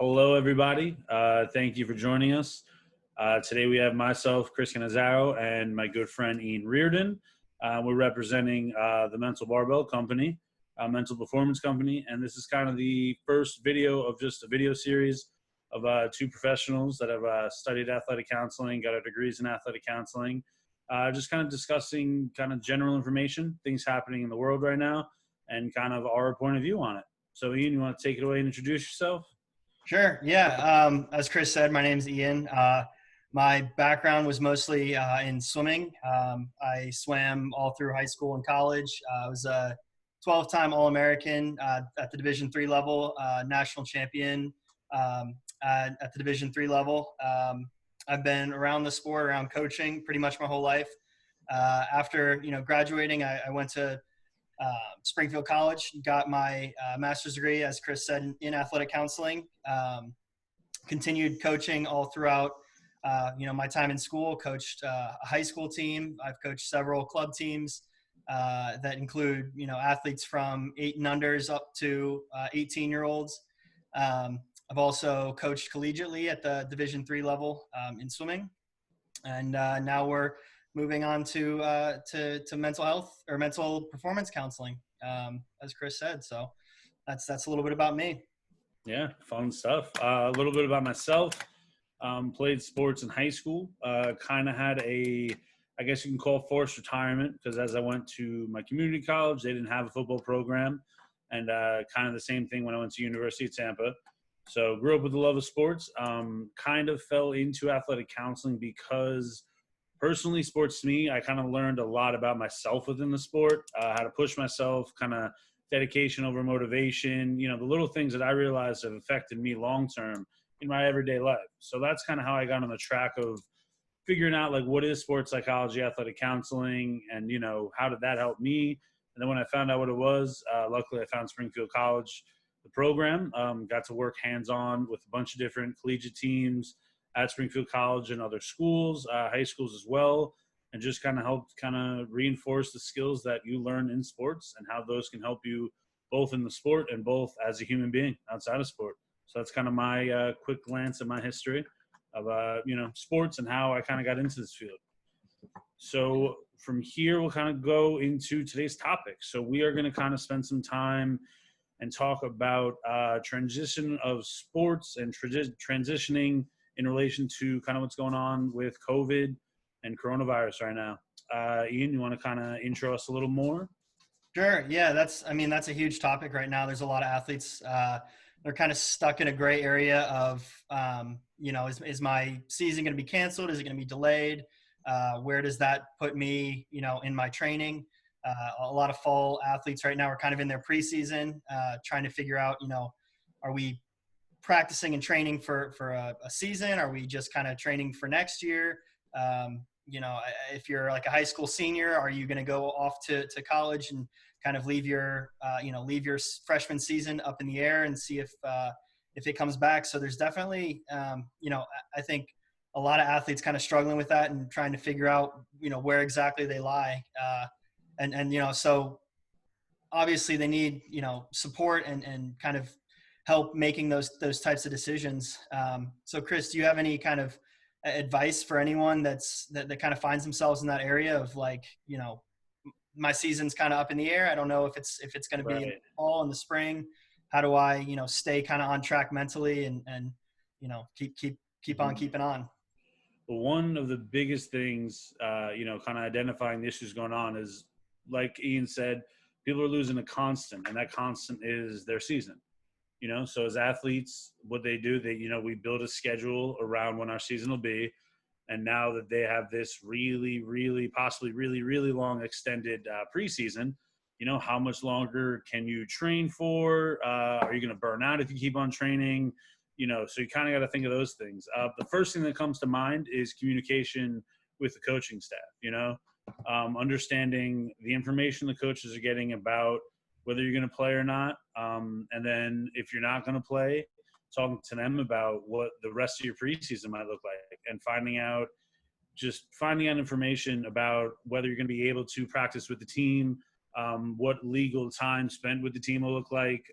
Hello, everybody. Thank you for joining us. Today we have myself, Chris Canizaro, and my good friend Ian Reardon. We're representing the Mental Barbell Company, Mental Performance Company, and this is kind of the first video of just a video series of two professionals that have studied athletic counseling, got our degrees in athletic counseling, just kind of discussing kind of general information, things happening in the world right now, and kind of our point of view on it. So Ian, you want to take it away and introduce yourself? Sure. Yeah. As Chris said, my name's Ian. My background was mostly in swimming. I swam all through high school and college. I was a 12-time All-American at the Division III level, national champion at the Division III level. I've been around the sport, around coaching pretty much my whole life. After graduating, I went to Springfield College, got my master's degree, as Chris said, in athletic counseling. Continued coaching all throughout, my time in school. Coached a high school team. I've coached several club teams that include, athletes from 8 and unders up to 18-year-olds. I've also coached collegiately at the Division III level in swimming, and now we're moving on to mental health or mental performance counseling, as Chris said. So that's a little bit about me. Yeah, fun stuff. A little bit about myself. Played sports in high school. Kind of had I guess you can call forced retirement, because as I went to my community college, they didn't have a football program, and kind of the same thing when I went to University of Tampa. So grew up with the love of sports. Kind of fell into athletic counseling because personally, sports to me, I kind of learned a lot about myself within the sport, how to push myself, kind of dedication over motivation, the little things that I realized have affected me long-term in my everyday life. So that's kind of how I got on the track of figuring out, like, what is sports psychology, athletic counseling, and, how did that help me? And then when I found out what it was, luckily I found Springfield College, the program, got to work hands-on with a bunch of different collegiate teams at Springfield College and other schools, high schools as well, and just kind of helped kind of reinforce the skills that you learn in sports and how those can help you both in the sport and both as a human being outside of sport. So that's kind of my quick glance at my history of, sports and how I kind of got into this field. So from here, we'll kind of go into today's topic. So we are going to kind of spend some time and talk about transition of sports and transitioning in relation to kind of what's going on with COVID and coronavirus right now. Ian, you want to kind of intro us a little more? Sure. Yeah, that's a huge topic right now. There's a lot of athletes. They're kind of stuck in a gray area of, is my season going to be canceled? Is it going to be delayed? Where does that put me, in my training? A lot of fall athletes right now are kind of in their preseason, trying to figure out, are we practicing and training for a season? Are we just kind of training for next year? If you're like a high school senior, are you going to go off to college and kind of leave your freshman season up in the air and see if it comes back? So there's definitely, I think a lot of athletes kind of struggling with that and trying to figure out, where exactly they lie. So obviously they need, support and kind of help making those types of decisions. So Chris, do you have any kind of advice for anyone that kind of finds themselves in that area of, like, my season's kind of up in the air. I don't know if it's going to be in the fall, in the spring. How do I, stay kind of on track mentally and keep on keeping on? Well, one of the biggest things, kind of identifying the issues going on is, like Ian said, people are losing a constant, and that constant is their season. So as athletes, what they do, we build a schedule around when our season will be. And now that they have this really, really, possibly really, really long extended preseason, how much longer can you train for? Are you going to burn out if you keep on training? So you kind of got to think of those things. The first thing that comes to mind is communication with the coaching staff, understanding the information the coaches are getting about whether you're going to play or not. And then if you're not going to play, talking to them about what the rest of your preseason might look like, and finding out information about whether you're going to be able to practice with the team, what legal time spent with the team will look like,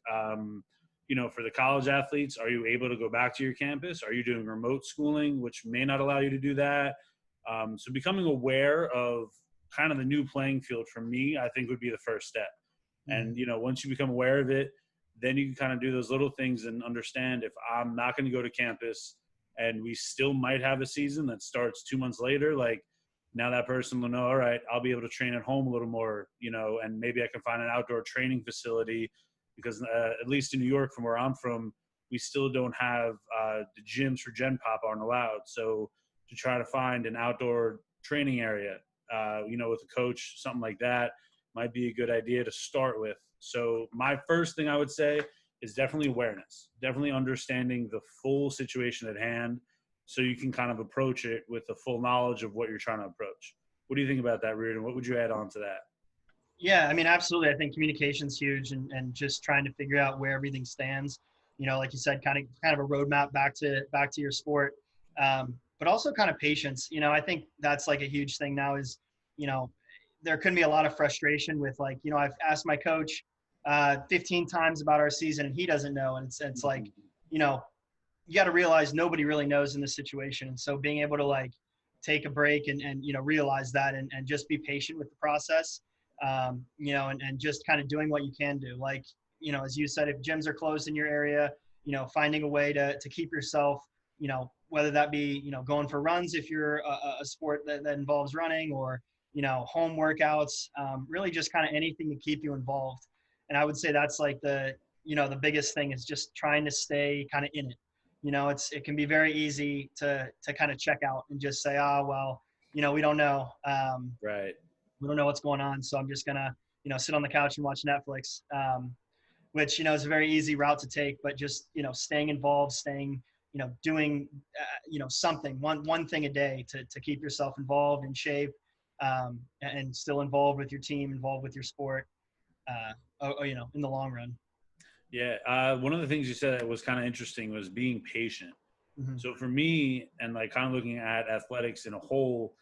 for the college athletes, are you able to go back to your campus? Are you doing remote schooling, which may not allow you to do that? So becoming aware of kind of the new playing field for me, I think would be the first step. Mhm. And, once you become aware of it, then you can kind of do those little things and understand if I'm not going to go to campus and we still might have a season that starts 2 months later, like now that person will know, all right, I'll be able to train at home a little more, and maybe I can find an outdoor training facility because at least in New York, from where I'm from, we still don't have the gyms for Gen Pop aren't allowed. So to try to find an outdoor training area, with a coach, something like that might be a good idea to start with. So my first thing I would say is definitely awareness, definitely understanding the full situation at hand so you can kind of approach it with the full knowledge of what you're trying to approach. What do you think about that, Reardon? What would you add on to that? Yeah, I mean, absolutely. I think communication's huge, and just trying to figure out where everything stands. Like you said, kind of a roadmap back to your sport, but also kind of patience. I think that's like a huge thing now. Is you know, there can be a lot of frustration with like I've asked my coach 15 times about our season, and he doesn't know, and it's like you know you got to realize nobody really knows in this situation. And so being able to like take a break and realize that and just be patient with the process, and just kind of doing what you can do. Like, as you said, if gyms are closed in your area, finding a way to keep yourself, whether that be, going for runs if you're a sport that involves running, or, home workouts, really just kind of anything to keep you involved. And I would say that's like the biggest thing is just trying to stay kind of in it. It can be very easy to kind of check out and just say, well, we don't know. Right. We don't know what's going on, so I'm just gonna, sit on the couch and watch Netflix, which is a very easy route to take. But just staying involved, staying, doing, something, one thing a day to keep yourself involved, in shape, and still involved with your team, involved with your sport, in the long run. Yeah. One of the things you said that was kind of interesting was being patient. Mm-hmm. So for me, and like kind of looking at athletics in a whole,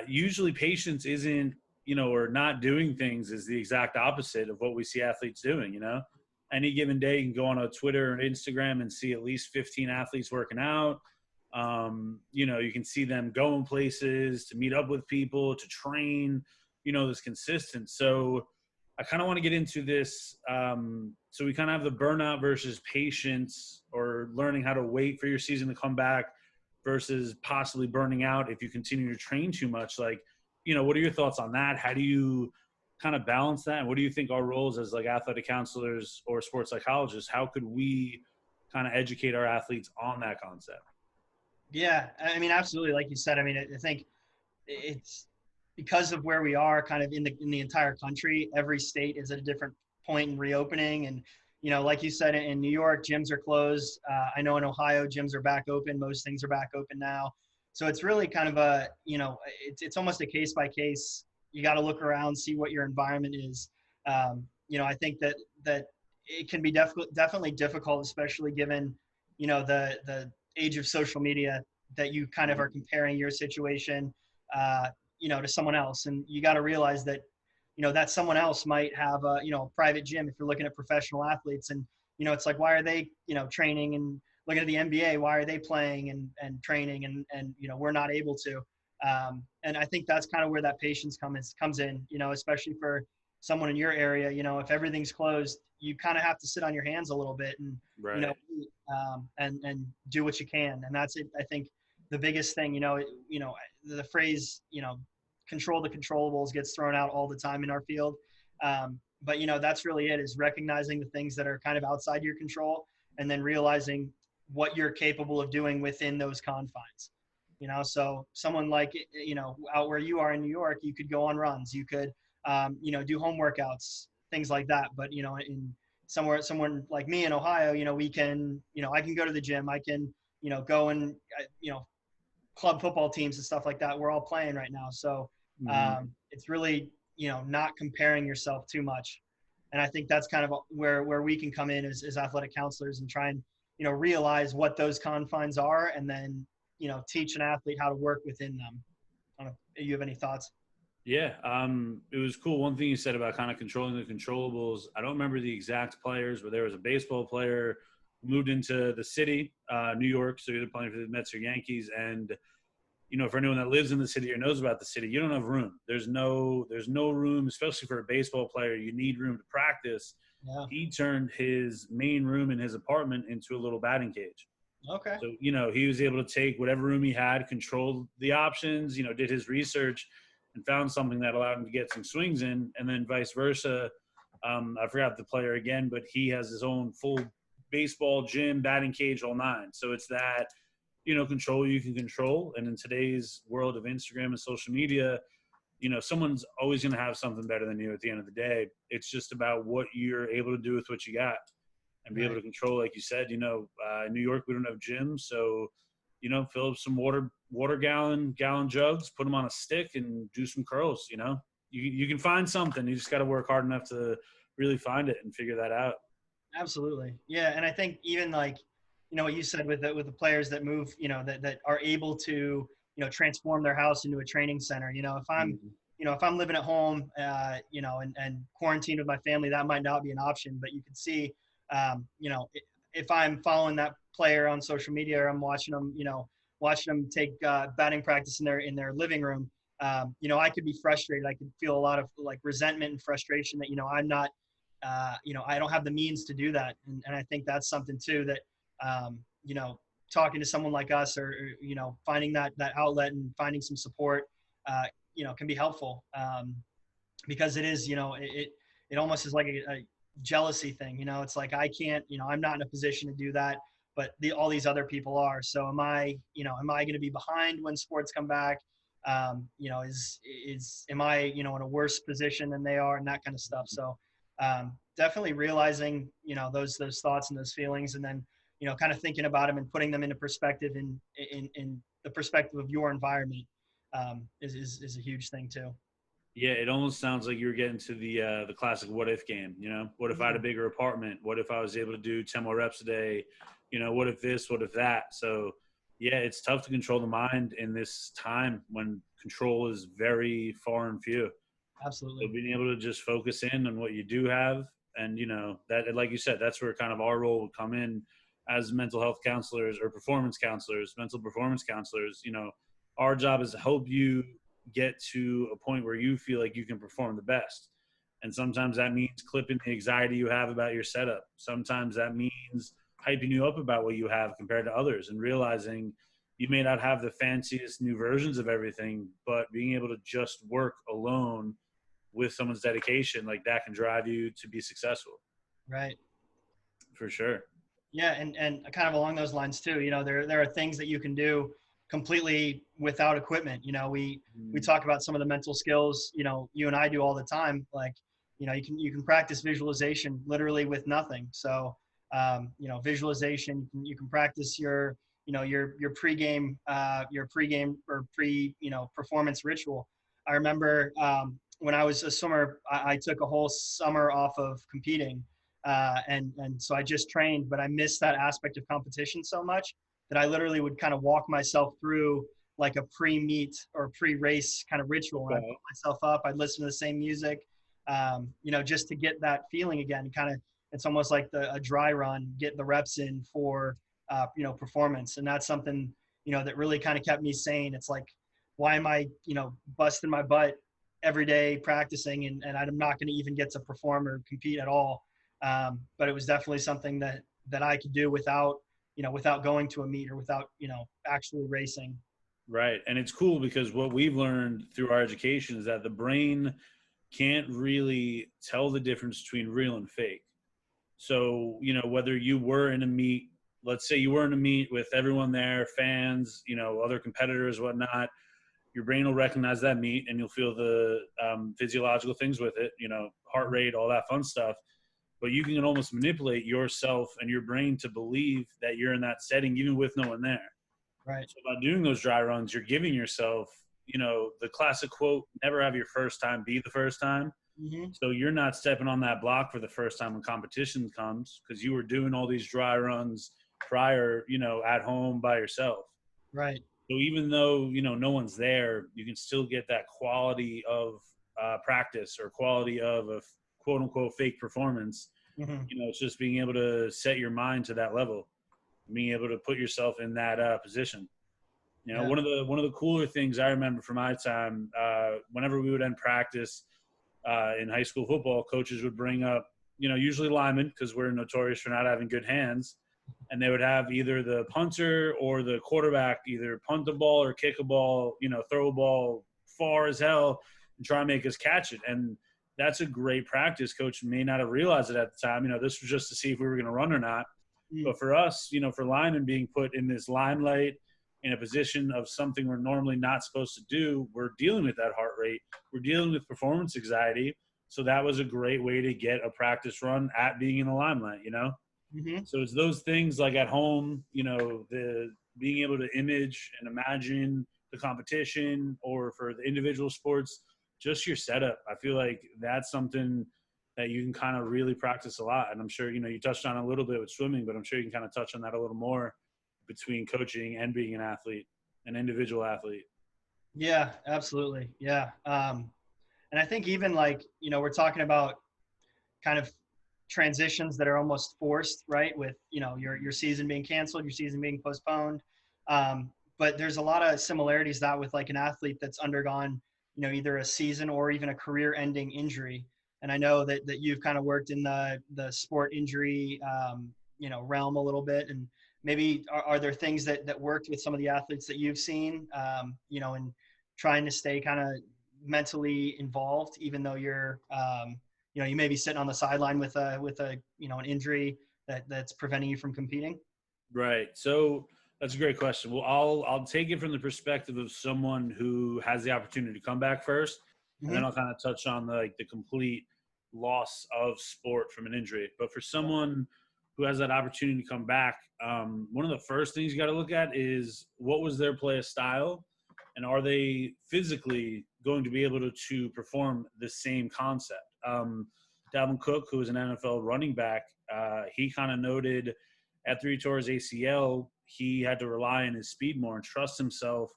usually patience isn't, or not doing things is the exact opposite of what we see athletes doing. Any given day you can go on a Twitter and Instagram and see at least 15 athletes working out. You can see them going places to meet up with people, to train, this consistent. So I kind of want to get into this. So we kind of have the burnout versus patience, or learning how to wait for your season to come back versus possibly burning out if you continue to train too much. Like, what are your thoughts on that? How do you kind of balance that? And what do you think our roles as like athletic counselors or sports psychologists, how could we kind of educate our athletes on that concept? Yeah, I mean, absolutely. Like you said, I mean, I think it's because of where we are kind of in the entire country. Every state is at a different point in reopening. And like you said, in New York, gyms are closed. I know in Ohio, gyms are back open. Most things are back open now. So it's really kind of it's almost a case by case. You got to look around, see what your environment is. I think that it can be definitely difficult, especially given the age of social media, that you kind of are comparing your situation to someone else. And you got to realize that, that someone else might have a private gym. If you're looking at professional athletes, and, it's like, why are they, training, and looking at the NBA, why are they playing and training, and, we're not able to. And I think that's kind of where that patience comes in, especially for someone in your area. If everything's closed, you kind of have to sit on your hands a little bit and, Right. and do what you can. And that's it. I think the biggest thing, the phrase, control the controllables gets thrown out all the time in our field. But that's really it, is recognizing the things that are kind of outside your control, and then realizing what you're capable of doing within those confines. So someone like, out where you are in New York, you could go on runs, you could, do home workouts, things like that. But, in someone like me in Ohio, we can, I can go to the gym, I can, go and, club football teams and stuff like that. We're all playing right now. So Mm-hmm. it's really, not comparing yourself too much. And I think that's kind of where we can come in as athletic counselors, and try and, realize what those confines are, and then, teach an athlete how to work within them. I don't know if you have any thoughts. Yeah, it was cool. One thing you said about kind of controlling the controllables. I don't remember the exact players, but there was a baseball player who moved into the city, New York, so either playing for the Mets or Yankees. And for anyone that lives in the city or knows about the city, you don't have room. There's no room, especially for a baseball player. You need room to practice. Yeah. He turned his main room in his apartment into a little batting cage. Okay. So, he was able to take whatever room he had, control the options, did his research and found something that allowed him to get some swings in, and then vice versa. I forgot the player again, but he has his own full baseball gym, batting cage, all nine. So it's that, control you can control. And in today's world of Instagram and social media, someone's always going to have something better than you at the end of the day. It's just about what you're able to do with what you got and be able Right. to control, like you said, in New York, we don't have gyms. So, fill up some water gallon jugs, put them on a stick and do some curls, you can find something. You just got to work hard enough to really find it and figure that out. Absolutely. Yeah. And I think even like, what you said with the players that move, that are able to, transform their house into a training center. Mhm. If I'm living at home, and quarantined with my family, that might not be an option, but you can see, if I'm following that player on social media or I'm watching them take batting practice in their living room, I could be frustrated. I could feel a lot of like resentment and frustration that, I'm not, I don't have the means to do that. And I think that's something too that, um, you know, talking to someone like us or finding that outlet and finding some support, can be helpful. Because it is, it almost is like a jealousy thing. It's like, I can't, I'm not in a position to do that, but all these other people are. So am I going to be behind when sports come back? Am I, in a worse position than they are, and that kind of stuff. So, definitely realizing, those thoughts and those feelings, and then, kind of thinking about them and putting them into perspective in the perspective of your environment, is a huge thing too. Yeah, it almost sounds like you were getting to the classic what if game. What if I had a Mm, bigger apartment? What if I was able to do 10 more reps a day? What if this? What if that? So, yeah, it's tough to control the mind in this time when control is very far and few. So absolutely. being able to just focus in on what you do have, and that, like you said, that's where kind of our role would come in as mental health counselors or performance counselors, mental performance counselors. Our job is to help you get to a point where you feel like you can perform the best. And sometimes that means clipping the anxiety you have about your setup. Sometimes that means hyping you up about what you have compared to others and realizing you may not have the fanciest new versions of everything, but being able to just work alone with someone's dedication, like that can drive you to be successful Right. for sure. Yeah, and kind of along those lines too, there are things that you can do completely without equipment. We Mm. talk about some of the mental skills, you and I do all the time. Like, you can practice visualization literally with nothing. So, visualization, you can practice your pregame, or performance ritual. I remember, when I was a swimmer, I took a whole summer off of competing, and so I just trained, but I missed that aspect of competition so much that I literally would kind of walk myself through like a pre-meet or pre-race kind of ritual, and I put Okay. myself up. I'd listen to the same music, just to get that feeling again. Kind of, it's almost like a dry run, get the reps in for performance, and that's something that really kind of kept me sane. It's like, why am I busting my butt every day practicing, and I'm not going to even get to perform or compete at all. But it was definitely something that I could do without going to a meet or without actually racing. Right. And it's cool because what we've learned through our education is that the brain can't really tell the difference between real and fake. So, whether you were in a meet, let's say you were in a meet with everyone there, fans, other competitors, whatnot, your brain will recognize that meet and you'll feel the physiological things with it, heart rate, all that fun stuff. But you can almost manipulate yourself and your brain to believe that you're in that setting, even with no one there. Right. So by doing those dry runs, you're giving yourself, the classic quote, never have your first time be the first time. Hmm. So you're not stepping on that block for the first time when competition comes because you were doing all these dry runs prior, at home by yourself. Right. So even though, no one's there, you can still get that quality of practice or quality of a quote unquote fake performance. Hmm. It's just being able to set your mind to that level, being able to put yourself in that position. Yeah. One of the cooler things I remember from my time, whenever we would end practice in high school football, coaches would bring up, usually linemen because we're notorious for not having good hands, and they would have either the punter or the quarterback either punt the ball or kick a ball, throw a ball far as hell and try and make us catch it. And that's a great practice. Coach may not have realized it at the time. This was just to see if we were going to run or not. Mm. But for us, for linemen being put in this limelight in a position of something we're normally not supposed to do, we're dealing with that heart rate. We're dealing with performance anxiety. So that was a great way to get a practice run at being in the limelight. Hmm. So it's those things like at home, the being able to image and imagine the competition, or for the individual sports, just your setup. I feel like that's something that you can kind of really practice a lot. And I'm sure, you touched on a little bit with swimming, but I'm sure you can kind of touch on that a little more between coaching and being an athlete, an individual athlete. Yeah, absolutely. Yeah. And I think even like, we're talking about kind of transitions that are almost forced, right? With, your season being canceled, your season being postponed. But there's a lot of similarities that with like an athlete that's undergone, either a season or even a career ending injury. And I know that you've kind of worked in the sport injury, realm a little bit. And maybe are there things that worked with some of the athletes that you've seen, in trying to stay kind of mentally involved, even though you're, you may be sitting on the sideline with a an injury that's preventing you from competing. Right. So that's a great question. Well, I'll take it from the perspective of someone who has the opportunity to come back first, and then Hmm. I'll kind of touch on the complete loss of sport from an injury. But for someone who has that opportunity to come back, one of the first things you got to look at is what was their play style, and are they physically going to be able to perform the same concept? Dalvin Cook, who was an NFL running back, he kind of noted after he tore his ACL, he had to rely on his speed more and trust himself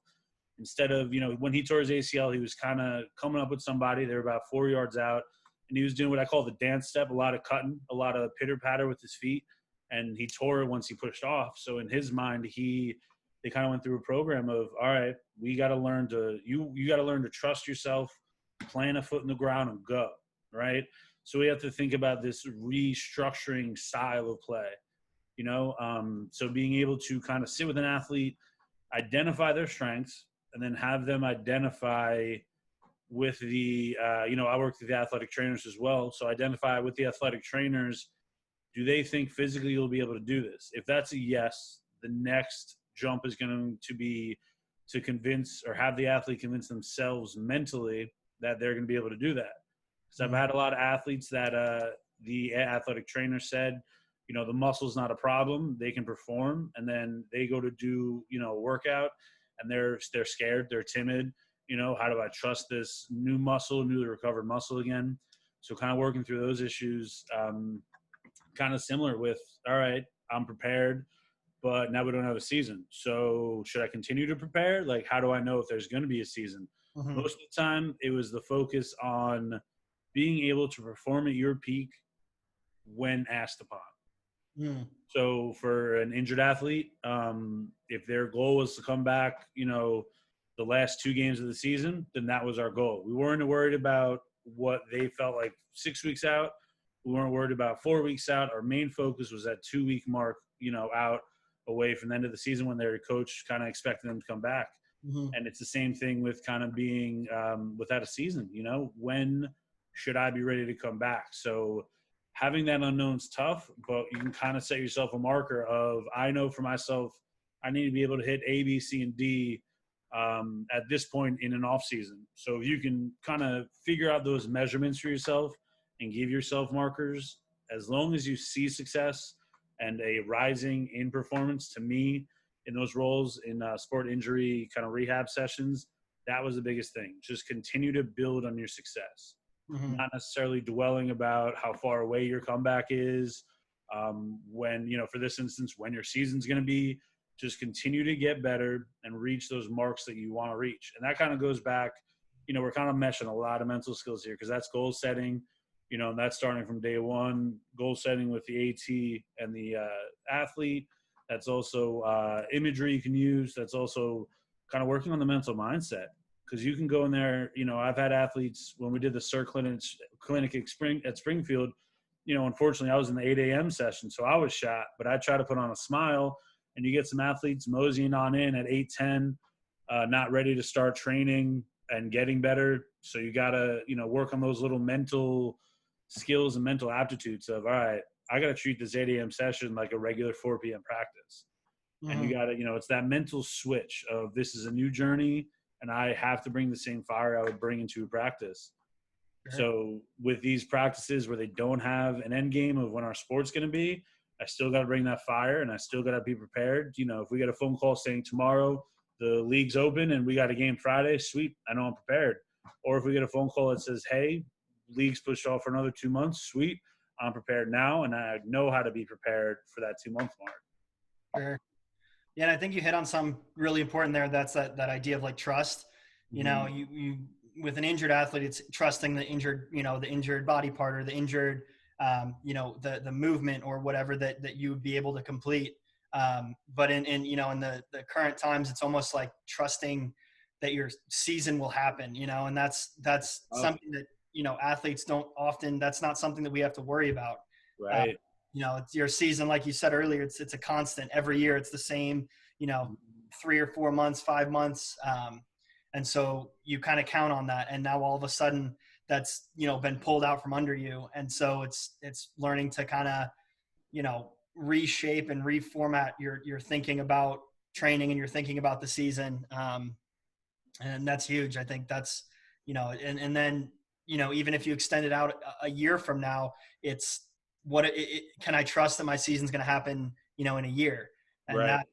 instead of, when he tore his ACL, he was kind of coming up with somebody. They were about 4 yards out, and he was doing what I call the dance step, a lot of cutting, a lot of pitter patter with his feet. And he tore it once he pushed off. So in his mind, they kind of went through a program of, all right, we got to learn to, you got to learn to trust yourself, plant a foot in the ground and go. Right. So we have to think about this restructuring style of play. So being able to kind of sit with an athlete, identify their strengths, and then have them identify with I work with the athletic trainers as well. So identify with the athletic trainers, do they think physically you'll be able to do this? If that's a yes, the next jump is going to be to convince or have the athlete convince themselves mentally that they're going to be able to do that. Because I've Mm-hmm. had a lot of athletes that the athletic trainer said, the muscle's not a problem, they can perform, and then they go to do a workout, and they're scared, they're timid. How do I trust this new muscle, newly recovered muscle again? So kind of working through those issues. Kind of similar with, all right, I'm prepared, but now we don't have a season. So should I continue to prepare? Like, how do I know if there's going to be a season? Mm-hmm. Most of the time, it was the focus on being able to perform at your peak when asked upon. Mm. So for an injured athlete, if their goal was to come back, the last 2 games of the season, then that was our goal. We weren't worried about what they felt like 6 weeks out. We weren't worried about 4 weeks out. Our main focus was that 2 week mark, out away from the end of the season when their coach kind of expected them to come back. Mm-hmm. And it's the same thing with kind of being without a season. When should I be ready to come back? So having that unknown's tough, but you can kind of set yourself a marker of, I know for myself, I need to be able to hit A, B, C, and D at this point in an off season. So if you can kind of figure out those measurements for yourself and give yourself markers, as long as you see success and a rising in performance, to me, in those roles in sport injury kind of rehab sessions, that was the biggest thing. Just continue to build on your success, Mm-hmm. not necessarily dwelling about how far away your comeback is. When, for this instance, when your season's going to be, just continue to get better and reach those marks that you want to reach. And that kind of goes back, we're kind of meshing a lot of mental skills here because that's goal setting, and that's starting from day one, goal setting with the AT and the athlete. That's also imagery you can use. That's also kind of working on the mental mindset because you can go in there. I've had athletes when we did the CER clinic at Springfield. Unfortunately, I was in the 8 a.m. session, so I was shot. But I try to put on a smile, and you get some athletes moseying on in at 8:10, not ready to start training and getting better. So you got to work on those little mental skills and mental aptitudes of, all right, I got to treat this 8 a.m. session like a regular 4 p.m. practice. And you got to, it's that mental switch of this is a new journey and I have to bring the same fire I would bring into a practice. Sure. So with these practices where they don't have an end game of when our sport's going to be, I still got to bring that fire and I still got to be prepared. If we get a phone call saying tomorrow the league's open and we got a game Friday, sweet, I know I'm prepared. Or if we get a phone call that says, hey, league's pushed off for another 2 months, sweet, I'm prepared now and I know how to be prepared for that 2-month mark. Sure. Yeah, and I think you hit on some really important there. That's that idea of like trust. You with an injured athlete, it's trusting the injured, the injured body part or the injured, the movement or whatever that you would be able to complete. But in the current times, it's almost like trusting that your season will happen, and that's something that, athletes don't often, that's not something that we have to worry about. Right. It's your season, like you said earlier, it's a constant every year. It's the same, 3 or 4 months, 5 months. And so you kind of count on that. And now all of a sudden that's, been pulled out from under you. And so it's learning to kind of, reshape and reformat your thinking about training and your thinking about the season. And that's huge. I think that's, and then, even if you extend it out a year from now, it's can I trust that my season's going to happen, in a year? And right. that,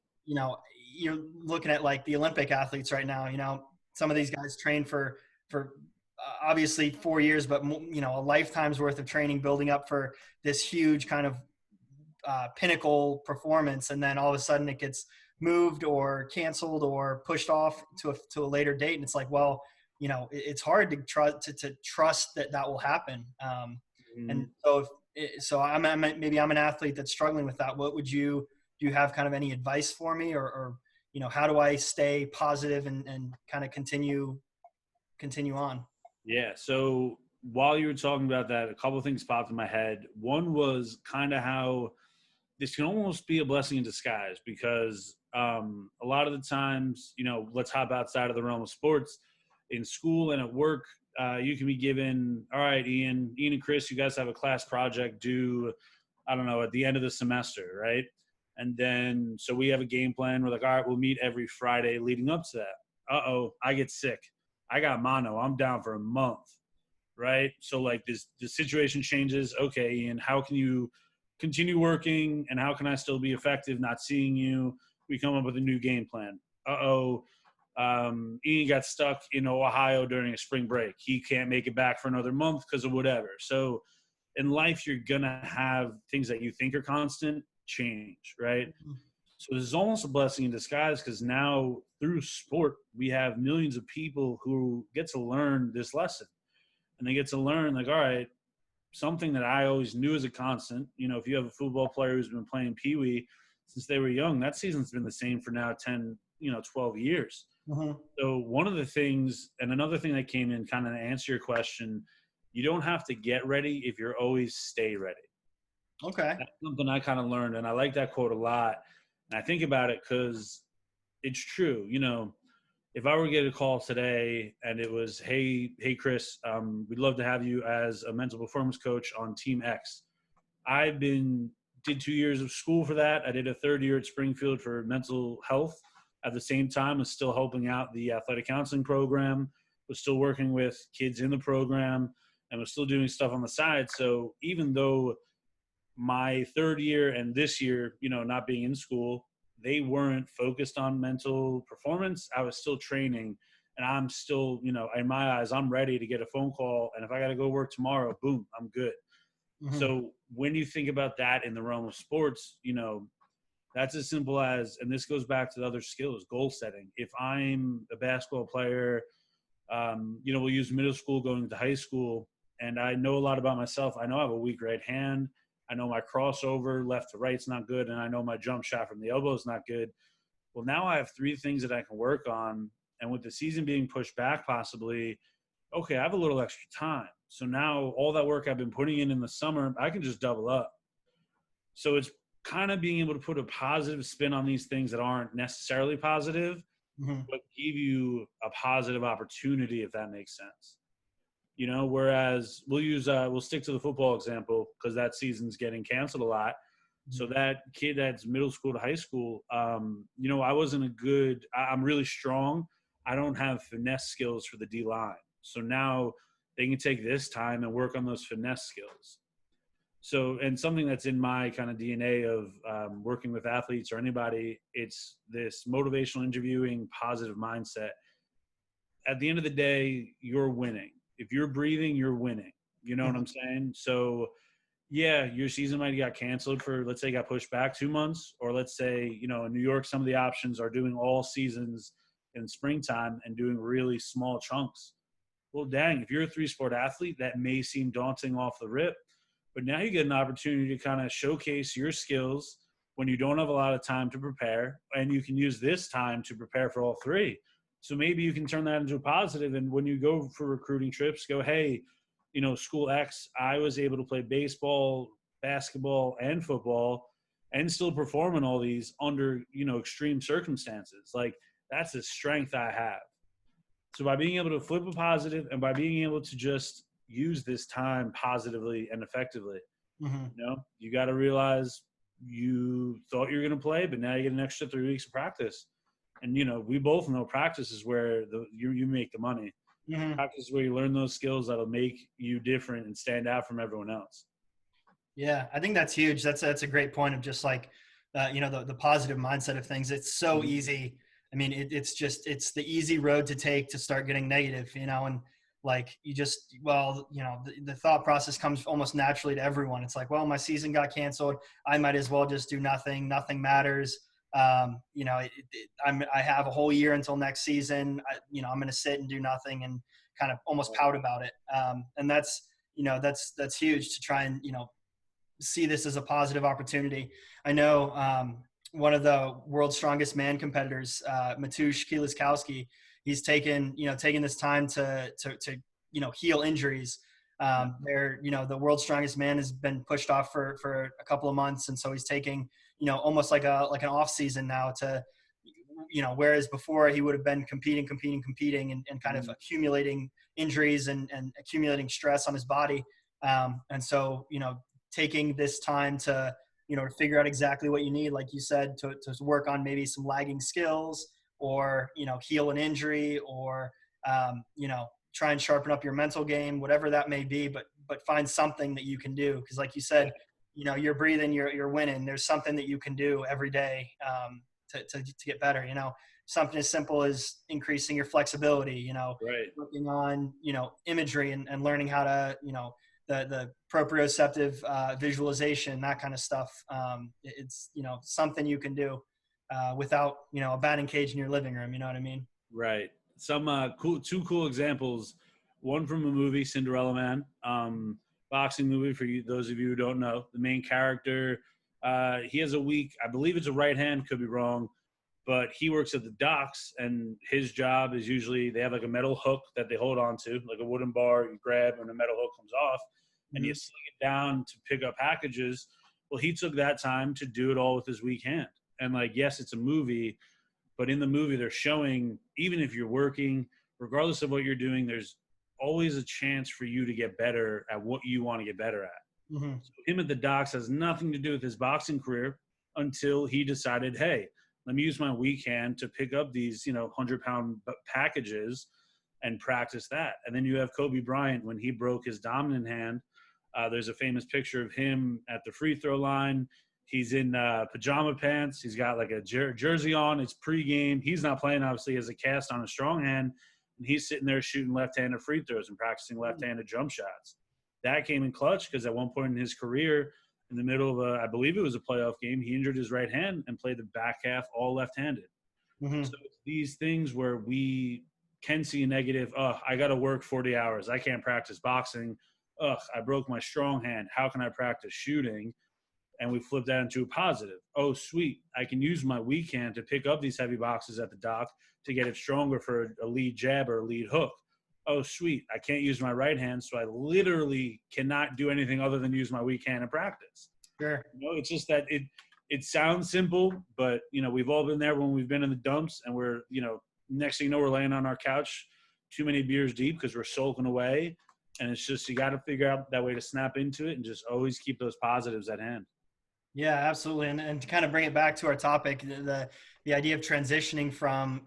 you're looking at like the Olympic athletes right now, some of these guys train for obviously 4 years, but a lifetime's worth of training building up for this huge kind of pinnacle performance. And then all of a sudden it gets moved or canceled or pushed off to a later date. And it's like, well, it's hard to trust that will happen. And so maybe I'm an athlete that's struggling with that. Do you have kind of any advice for me or how do I stay positive and kind of continue on? Yeah. So while you were talking about that, a couple of things popped in my head. One was kind of how this can almost be a blessing in disguise because a lot of the times, let's hop outside of the realm of sports. In school and at work, you can be given, all right, Ian and Chris, you guys have a class project due, I don't know, at the end of the semester, right? And then, so we have a game plan. We're like, all right, we'll meet every Friday leading up to that. I get sick. I got mono. I'm down for a month, right? So like the situation changes. Okay, Ian, how can you continue working and how can I still be effective not seeing you? We come up with a new game plan. Ian got stuck in Ohio during a spring break. He can't make it back for another month because of whatever. So in life, you're going to have things that you think are constant change, right? Mm-hmm. So this is almost a blessing in disguise because now through sport, we have millions of people who get to learn this lesson. And they get to learn like, all right, something that I always knew as a constant, if you have a football player who's been playing Pee-wee since they were young, that season's been the same for now 10, 12 years. Mm-hmm. So one of the things, and another thing that came in kind of to answer your question, you don't have to get ready if you're always stay ready. Okay. That's something I kind of learned, and I like that quote a lot. And I think about it because it's true. If I were to get a call today and it was, hey, Chris, we'd love to have you as a mental performance coach on Team X. Did 2 years of school for that. I did a third year at Springfield for mental health. At the same time, was still helping out the athletic counseling program, was still working with kids in the program, and was still doing stuff on the side. So even though my third year and this year, not being in school, they weren't focused on mental performance, I was still training. And I'm still, in my eyes, I'm ready to get a phone call. And if I got to go work tomorrow, boom, I'm good. Mm-hmm. So when you think about that in the realm of sports, That's as simple as, and this goes back to the other skills, goal setting. If I'm a basketball player, we'll use middle school going to high school, and I know a lot about myself. I know I have a weak right hand. I know my crossover left to right's not good, and I know my jump shot from the elbow is not good. Well, now I have three things that I can work on, and with the season being pushed back possibly, okay, I have a little extra time. So now all that work I've been putting in the summer, I can just double up. So it's kind of being able to put a positive spin on these things that aren't necessarily positive, Mm-hmm. but give you a positive opportunity, if that makes sense. Whereas we'll stick to the football example because that season's getting canceled a lot. So that kid that's middle school to high school, I wasn't I'm really strong. I don't have finesse skills for the D line. So now they can take this time and work on those finesse skills. So, and something that's in my kind of DNA of working with athletes or anybody, it's this motivational interviewing, positive mindset. At the end of the day, you're winning. If you're breathing, you're winning. You know what I'm saying? So, yeah, your season might have got canceled for, let's say, got pushed back 2 months, or let's say, in New York, some of the options are doing all seasons in springtime and doing really small chunks. Well, dang, if you're a three-sport athlete, that may seem daunting off the rip, but now you get an opportunity to kind of showcase your skills when you don't have a lot of time to prepare, and you can use this time to prepare for all three. So maybe you can turn that into a positive, and when you go for recruiting trips, go, hey, school X, I was able to play baseball, basketball, and football and still perform in all these under, extreme circumstances. Like, that's a strength I have. So by being able to flip a positive and by being able to just use this time positively and effectively, Mm-hmm. you got to realize you thought you were going to play, but now you get an extra 3 weeks of practice. And, we both know practice is where you make the money. Mm-hmm. Practice is where you learn those skills that'll make you different and stand out from everyone else. Yeah, I think that's huge. That's a great point of just like, the positive mindset of things. It's so easy. I mean, it's the easy road to take to start getting negative, and like the thought process comes almost naturally to everyone. It's like, well, my season got canceled. I might as well just do nothing. Nothing matters. I have a whole year until next season. I'm going to sit and do nothing and kind of almost pout about it. And that's huge to try and, see this as a positive opportunity. I know one of the world's strongest man competitors, Matusz Kieliszkowski, he's taken this time to heal injuries. The world's strongest man has been pushed off for a couple of months, and so he's taking almost like an off season now to whereas before he would have been competing and kind of accumulating injuries and accumulating stress on his body. And so, taking this time to figure out exactly what you need, like you said, to work on maybe some lagging skills, or heal an injury, or try and sharpen up your mental game, whatever that may be, but find something that you can do, because like you said, you're breathing, you're winning. There's something that you can do every day to get better. Something as simple as increasing your flexibility, Right. working on imagery and learning how to the proprioceptive visualization, that kind of stuff. It's something you can do without a batting cage in your living room. You know what I mean? Right. Some two cool examples. One from a movie, Cinderella Man, boxing movie. For you, those of you who don't know, the main character, he has a weak, I believe it's a right hand, could be wrong, but he works at the docks, and his job is usually they have like a metal hook that they hold on to, like a wooden bar you grab, and the metal hook comes off, and you sling it down to pick up packages. Well, he took that time to do it all with his weak hand. And like, yes, it's a movie, but in the movie they're showing, even if you're working, regardless of what you're doing, there's always a chance for you to get better at what you want to get better at. Mm-hmm. So him at the docks has nothing to do with his boxing career until he decided, hey, let me use my weak hand to pick up these 100-pound packages and practice that. And then you have Kobe Bryant when he broke his dominant hand. There's a famous picture of him at the free throw line. He's in pajama pants. He's got like a jersey on. It's pregame. He's not playing, obviously, as a cast on a strong hand. And he's sitting there shooting left-handed free throws and practicing left-handed jump shots. That came in clutch because at one point in his career, in the middle of I believe it was a playoff game. He injured his right hand and played the back half all left-handed. Mm-hmm. So it's these things where we can see a negative. Oh, I got to work 40 hours. I can't practice boxing. Ugh, I broke my strong hand. How can I practice shooting? And we flip that into a positive. Oh, sweet. I can use my weak hand to pick up these heavy boxes at the dock to get it stronger for a lead jab or a lead hook. Oh, sweet. I can't use my right hand, so I literally cannot do anything other than use my weak hand in practice. Sure. It's just that it sounds simple, but we've all been there when we've been in the dumps, and we're next thing you know, we're laying on our couch, too many beers deep because we're sulking away, and it's just you got to figure out that way to snap into it and just always keep those positives at hand. Yeah, absolutely. And to kind of bring it back to our topic, the idea of transitioning from,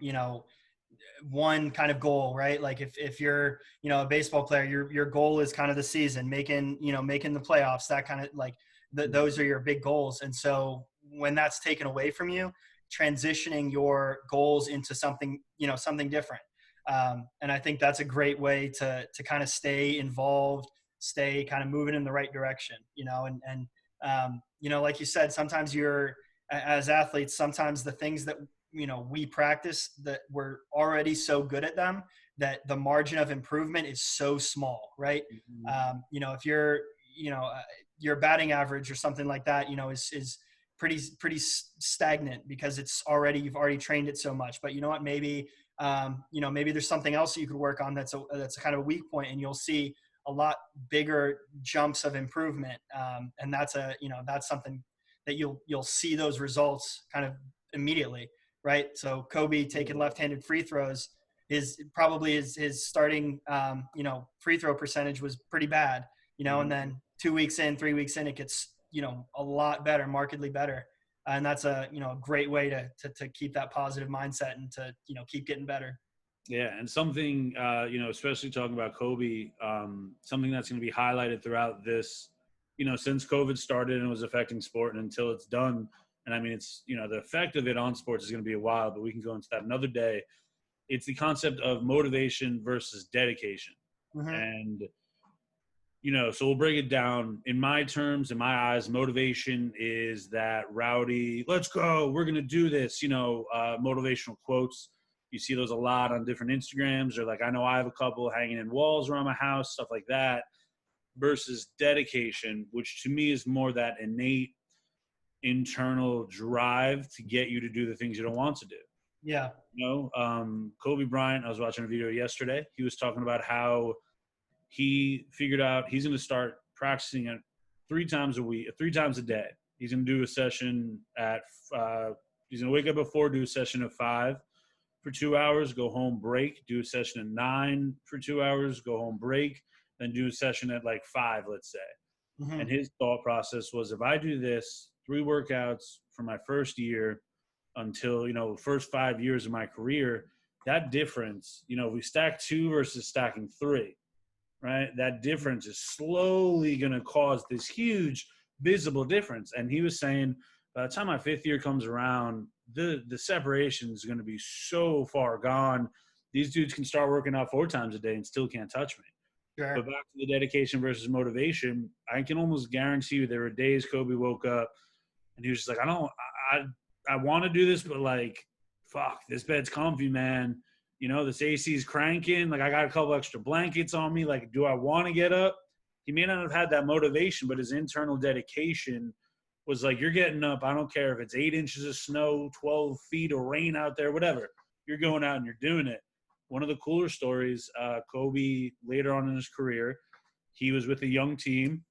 one kind of goal, right? Like if you're, a baseball player, your goal is kind of the season, making the playoffs, that kind of like those are your big goals. And so when that's taken away from you, transitioning your goals into something, something different. And I think that's a great way to kind of stay involved, stay kind of moving in the right direction, like you said, sometimes as athletes, sometimes the things that, we practice that we're already so good at them that the margin of improvement is so small, right? Mm-hmm. If your batting average or something like that, is pretty stagnant because you've already trained it so much. But you know what, maybe maybe there's something else that you could work on that's a kind of a weak point, and you'll see a lot bigger jumps of improvement. And that's something that you'll see those results kind of immediately, right? So Kobe taking left-handed free throws is probably his starting, free throw percentage was pretty bad, and then 2 weeks in, 3 weeks in, it gets, a lot better, markedly better. And that's a great way to keep that positive mindset and to, keep getting better. Yeah, and something especially talking about Kobe, something that's going to be highlighted throughout this, since COVID started and was affecting sport and until it's done. And I mean, it's the effect of it on sports is going to be a while, but we can go into that another day. It's the concept of motivation versus dedication, Mm-hmm. and so we'll break it down in my terms, in my eyes. Motivation is that rowdy, let's go, we're going to do this, motivational quotes. You see those a lot on different Instagrams, or like, I know I have a couple hanging in walls around my house, stuff like that, versus dedication, which to me is more that innate internal drive to get you to do the things you don't want to do. Yeah. Kobe Bryant, I was watching a video yesterday. He was talking about how he figured out he's going to start practicing it 3 times a week, 3 times a day. He's going to do a session he's going to wake up at 4, do a session at 5 for 2 hours, go home, break, do a session at 9 for 2 hours, go home, break, then do a session at like 5, let's say. Mm-hmm. And his thought process was, if I do this 3 workouts for my first year until, first 5 years of my career, that difference, we stack 2 versus stacking 3, right? That difference is slowly going to cause this huge visible difference. And he was saying, by the time my 5th year comes around, the separation is going to be so far gone. These dudes can start working out 4 times a day and still can't touch me. Sure. But back to the dedication versus motivation, I can almost guarantee you there were days Kobe woke up and he was just like, I want to do this, but like, fuck, this bed's comfy, man. This AC is cranking. Like, I got a couple extra blankets on me. Like, do I want to get up? He may not have had that motivation, but his internal dedication was like, you're getting up. I don't care if it's 8 inches of snow, 12 feet of rain out there, whatever. You're going out and you're doing it. One of the cooler stories, Kobe, later on in his career, he was with a young team.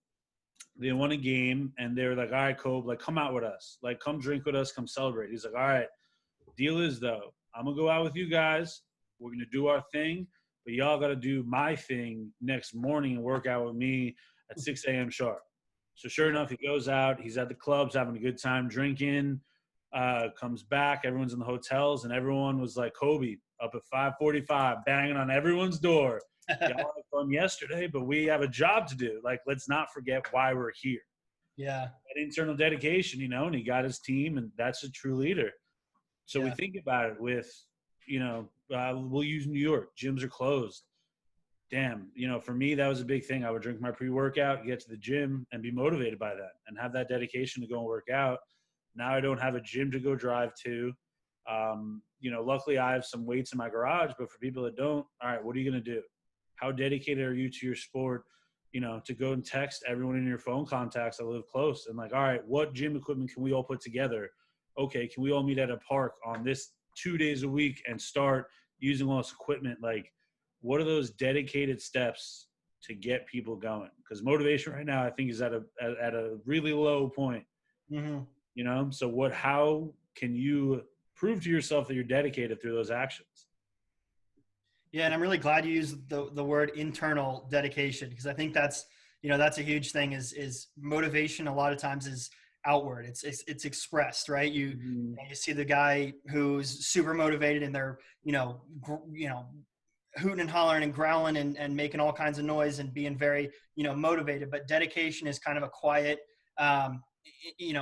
They won a game, and they were like, all right, Kobe, like, come out with us. Like, come drink with us, come celebrate. He's like, all right, deal is, though, I'm going to go out with you guys. We're going to do our thing, but y'all got to do my thing next morning and work out with me at 6 a.m. sharp. So sure enough, he goes out. He's at the clubs having a good time drinking, comes back. Everyone's in the hotels, and everyone was like, Kobe, up at 5:45, banging on everyone's door. Y'all had fun yesterday, but we have a job to do. Like, let's not forget why we're here. Yeah. That internal dedication, and he got his team, and that's a true leader. So we think about it with, we'll use New York. Gyms are closed. damn, for me, that was a big thing. I would drink my pre-workout, get to the gym, and be motivated by that, and have that dedication to go and work out. Now I don't have a gym to go drive to. Luckily I have some weights in my garage, but for people that don't, all right, what are you going to do? How dedicated are you to your sport? To go and text everyone in your phone contacts that live close and like, all right, what gym equipment can we all put together? Okay, can we all meet at a park on this 2 days a week and start using all this equipment? Like, what are those dedicated steps to get people going? Because motivation right now, I think, is at a really low point. Mm-hmm. So how can you prove to yourself that you're dedicated through those actions? Yeah, and I'm really glad you used the word internal dedication, because I think that's a huge thing. Is motivation a lot of times is outward. It's expressed, right? Mhm. You see the guy who's super motivated and they're hooting and hollering and growling and making all kinds of noise and being very motivated. But dedication is kind of a quiet,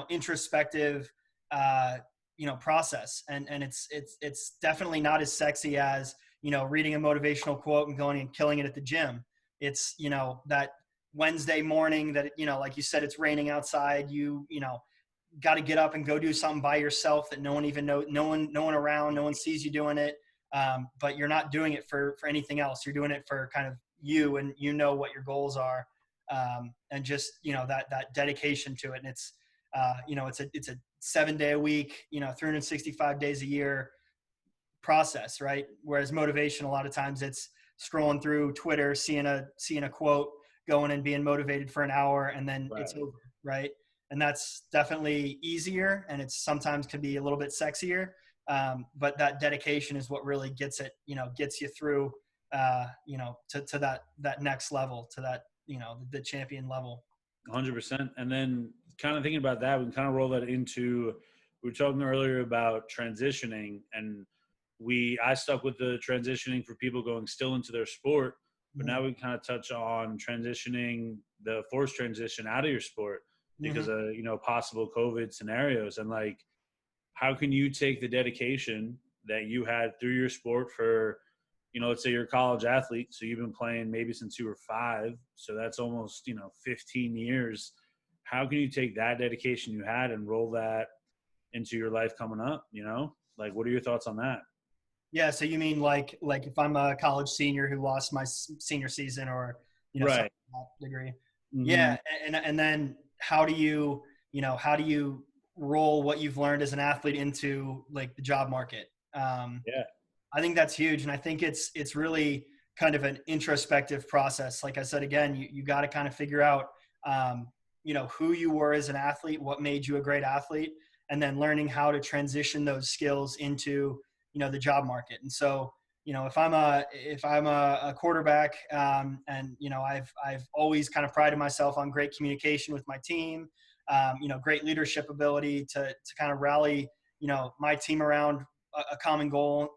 introspective uh, process, and it's definitely not as sexy as reading a motivational quote and going and killing it at the gym. It's that Wednesday morning that like you said, it's raining outside. You got to get up and go do something by yourself that no one even knows, no one around, no one sees you doing it. But you're not doing it for anything else. You're doing it for kind of you, and what your goals are, and just that dedication to it. And it's a 7-day a week, 365 days a year process, right? Whereas motivation, a lot of times it's scrolling through Twitter, seeing a quote, going and being motivated for an hour, and then it's Right. over, right? And that's definitely easier, and it's sometimes can be a little bit sexier. But that dedication is what really gets you through, to that next level, to that the champion level. 100%. And then kind of thinking about that, we can kind of roll that into, we were talking earlier about transitioning, and I stuck with the transitioning for people going still into their sport, but Mm-hmm. now we kind of touch on transitioning, the forced transition out of your sport because Mm-hmm. of, possible COVID scenarios. And like, how can you take the dedication that you had through your sport for, let's say you're a college athlete, so you've been playing maybe since you were 5, so that's almost 15 years. How can you take that dedication you had and roll that into your life coming up? Like, what are your thoughts on that? Yeah. So you mean like if I'm a college senior who lost my senior season, or something Right. like that degree? Mm-hmm. Yeah. And then how do you roll what you've learned as an athlete into like the job market? Yeah. I think that's huge, and I think it's really kind of an introspective process. Like I said, again, you got to kind of figure out, who you were as an athlete, what made you a great athlete, and then learning how to transition those skills into the job market. And so, if I'm a quarterback, and I've always kind of prided myself on great communication with my team, great leadership ability to kind of rally my team around a common goal.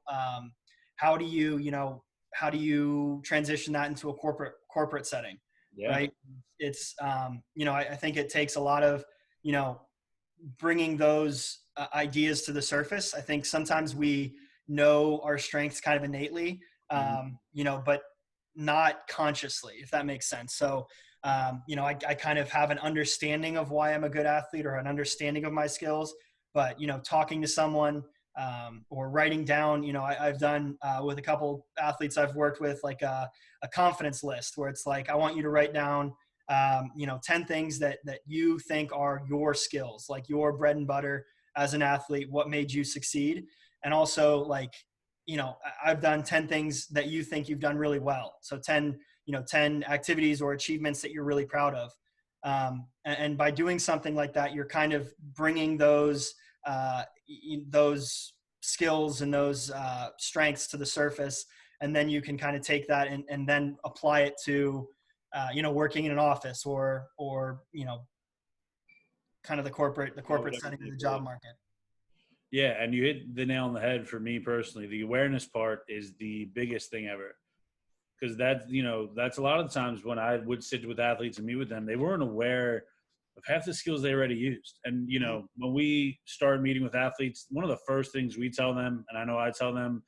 How do you transition that into a corporate setting, Yeah. right? It's I think it takes a lot of you know bringing those ideas to the surface. I think sometimes we know our strengths kind of innately, Mm-hmm. but not consciously, if that makes sense. So, I kind of have an understanding of why I'm a good athlete, or an understanding of my skills, but, talking to someone, or writing down, I've done with a couple athletes I've worked with, like a confidence list, where it's like, I want you to write down 10 things that you think are your skills, like your bread and butter as an athlete, what made you succeed. And also, like, I've done 10 things that you think you've done really well. So 10 activities or achievements that you're really proud of. And by doing something like that, you're kind of bringing those skills and those strengths to the surface. And then you can kind of take that and then apply it to working in an office, or kind of the corporate setting of the job market. Yeah, and you hit the nail on the head for me personally. The awareness part is the biggest thing ever. Because that's a lot of the times when I would sit with athletes and meet with them, they weren't aware of half the skills they already used. And Mhm. when we start meeting with athletes, one of the first things we tell them, and I know I tell them,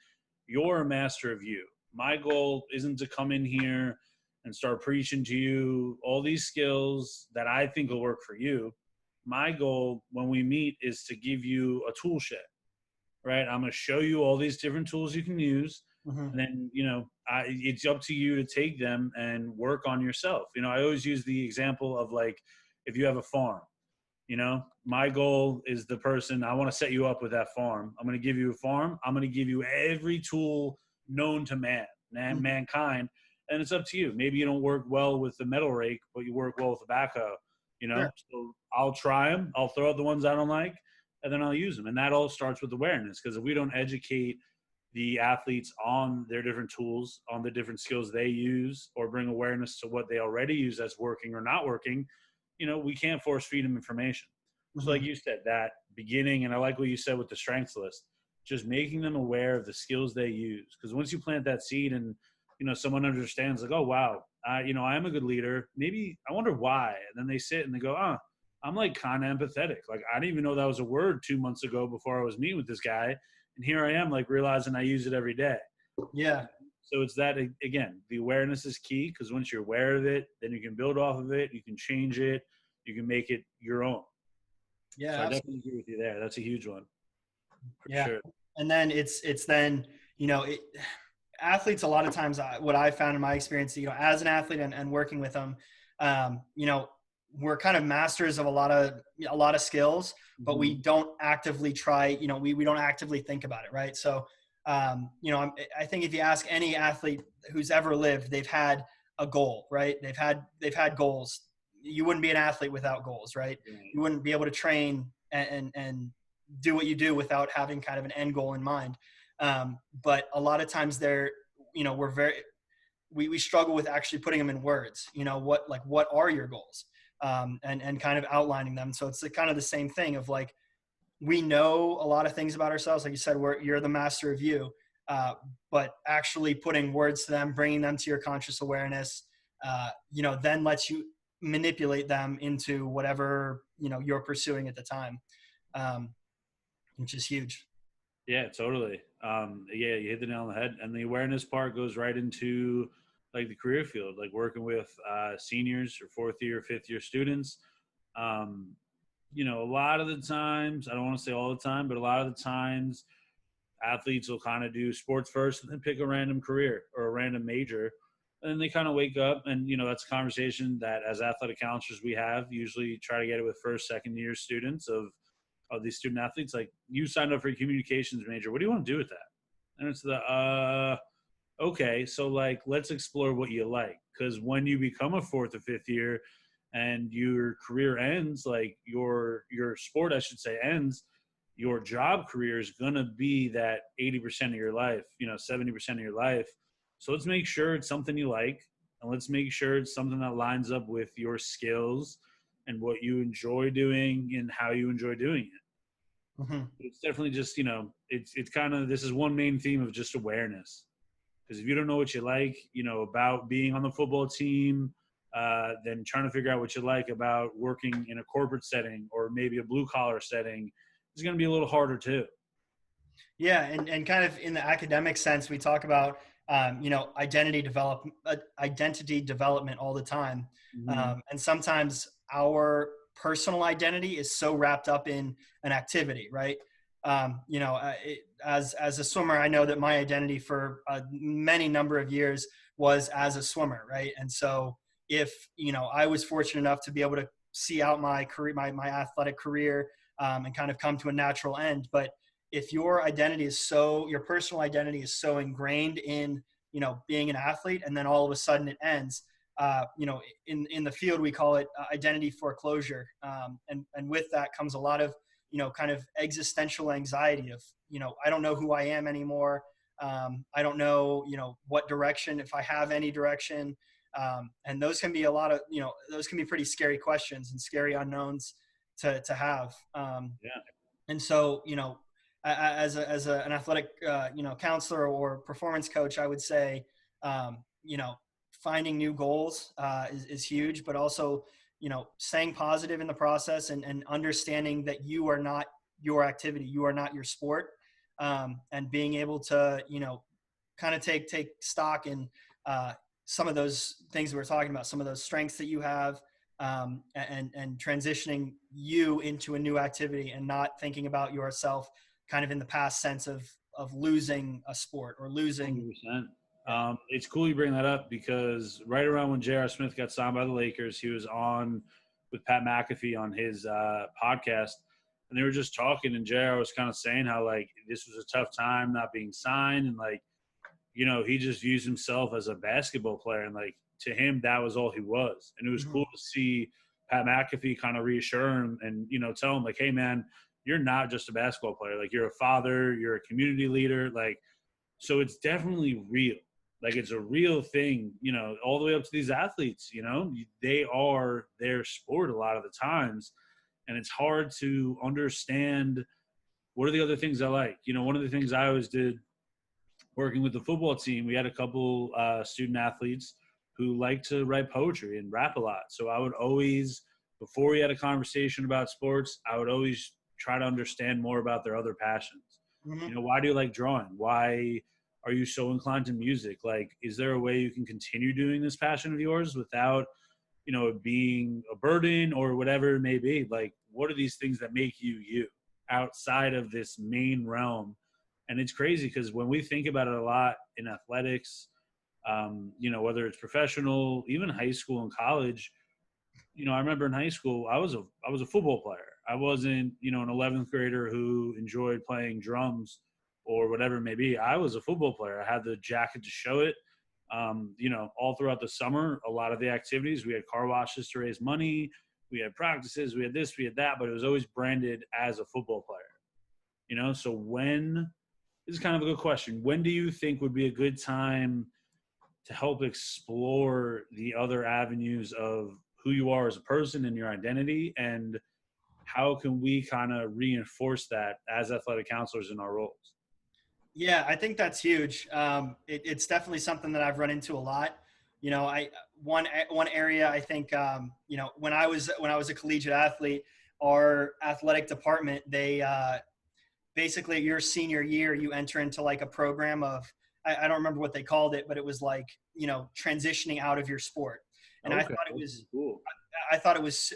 you're a master of you. My goal isn't to come in here and start preaching to you all these skills that I think will work for you. My goal when we meet is to give you a tool shed, right? I'm going to show you all these different tools you can use. Hmm. And then, it's up to you to take them and work on yourself. I always use the example of like, if you have a farm, my goal is the person I want to set you up with that farm. I'm going to give you a farm. I'm going to give you every tool known to mankind. And it's up to you. Maybe you don't work well with the metal rake, but you work well with the backhoe, Sure. So I'll try them. I'll throw out the ones I don't like, and then I'll use them. And that all starts with awareness, because if we don't educate the athletes on their different tools, on the different skills they use, or bring awareness to what they already use that's working or not working, we can't force feed them information. So, Hmm. like you said, that beginning, and I like what you said with the strengths list, just making them aware of the skills they use. Because once you plant that seed and, someone understands, like, oh, wow, I am a good leader. Maybe I wonder why. And then they sit and they go, I'm like kind of empathetic. Like, I didn't even know that was a word 2 months ago before I was meeting with this guy. And here I am, like, realizing I use it every day. Yeah. So it's that, again, the awareness is key, because once you're aware of it, then you can build off of it, you can change it, you can make it your own. So Yeah. I Absolutely. definitely agree with you there. That's a huge one for Yeah. sure. And then it's then, athletes, a lot of times, what I found in my experience, as an athlete and working with them, you know, we're kind of masters of a lot of skills, but Mm-hmm. we don't actively try, we don't actively think about it. Right. So, I think if you ask any athlete who's ever lived, they've had a goal, right? They've had goals. You wouldn't be an athlete without goals, right? Right. You wouldn't be able to train and do what you do without having kind of an end goal in mind. But a lot of times we're very, we struggle with actually putting them in words. What are your goals? And kind of outlining them. So it's kind of the same thing of like, we know a lot of things about ourselves. Like you said, you're the master of you, uh, but actually putting words to them, bringing them to your conscious awareness, then lets you manipulate them into whatever, you're pursuing at the time, um, which is huge. Yeah, totally. Yeah, you hit the nail on the head. And the awareness part goes right into like the career field, like working with seniors or fourth year, fifth year students. Um, a lot of the times, I don't want to say all the time, but a lot of the times, athletes will kind of do sports first and then pick a random career or a random major. And then they kind of wake up, and that's a conversation that as athletic counselors we have usually try to get it with first, second year students of these student athletes. Like, you signed up for a communications major. What do you want to do with that? And it's okay, so like let's explore what you like, because when you become a fourth or fifth year and your career ends, like your sport, I should say, ends, your job career is going to be that 80% of your life, 70% of your life. So let's make sure it's something you like, and let's make sure it's something that lines up with your skills and what you enjoy doing and how you enjoy doing it. Hmm. It's definitely just, it's kind of, this is one main theme of just awareness. Because if you don't know what you like, about being on the football team, then trying to figure out what you like about working in a corporate setting or maybe a blue collar setting is going to be a little harder too. Yeah, and kind of in the academic sense, we talk about identity development all the time, Mm-hmm. and sometimes our personal identity is so wrapped up in an activity, right? As a swimmer, I know that my identity for many number of years was as a swimmer, right? And so if I was fortunate enough to be able to see out my career, my athletic career, and kind of come to a natural end, but if your personal identity is so ingrained in being an athlete, and then all of a sudden it ends, in the field we call it identity foreclosure, and with that comes a lot of kind of existential anxiety of I don't know who I am anymore. I don't know what direction, if I have any direction. And those can be those can be pretty scary questions and scary unknowns to have. Yeah. And so, an athletic, counselor or performance coach, I would say, finding new goals is huge, but also, staying positive in the process, and understanding that you are not your activity, you are not your sport, and being able to, kind of take stock in some of those things we were talking about, some of those strengths that you have, and transitioning you into a new activity and not thinking about yourself kind of in the past sense of losing a sport or losing. 100%. Yeah. It's cool you bring that up because right around when J.R. Smith got signed by the Lakers, he was on with Pat McAfee on his podcast, and they were just talking, and J.R. was kind of saying how like this was a tough time not being signed, and like he just views himself as a basketball player, and like to him that was all he was, and it was Mhm. cool to see Pat McAfee kind of reassure him and tell him like, hey man, you're not just a basketball player, like you're a father, you're a community leader, like so it's definitely real. Like it's a real thing, all the way up to these athletes, they are their sport a lot of the times. And it's hard to understand what are the other things I like. One of the things I always did working with the football team, we had a couple student athletes who like to write poetry and rap a lot. So I would always, before we had a conversation about sports, I would always try to understand more about their other passions. Mhm. Why do you like drawing? Why are you so inclined to music? Like, is there a way you can continue doing this passion of yours without, it being a burden or whatever it may be? Like, what are these things that make you you outside of this main realm? And it's crazy because when we think about it a lot in athletics, whether it's professional, even high school and college, I remember in high school, I was a football player. I wasn't, an 11th grader who enjoyed playing drums or whatever it may be. I was a football player. I had the jacket to show it. All throughout the summer, a lot of the activities, we had car washes to raise money. We had practices, we had this, we had that, but it was always branded as a football player. So this is kind of a good question. When do you think would be a good time to help explore the other avenues of who you are as a person and your identity, and how can we kind of reinforce that as athletic counselors in our roles? Yeah, I think that's huge. It's definitely something that I've run into a lot. I one area I think when I was a collegiate athlete, our athletic department they basically your senior year you enter into like a program of I don't remember what they called it, but it was like transitioning out of your sport, and I Okay, thought it that's was pretty cool. I thought it was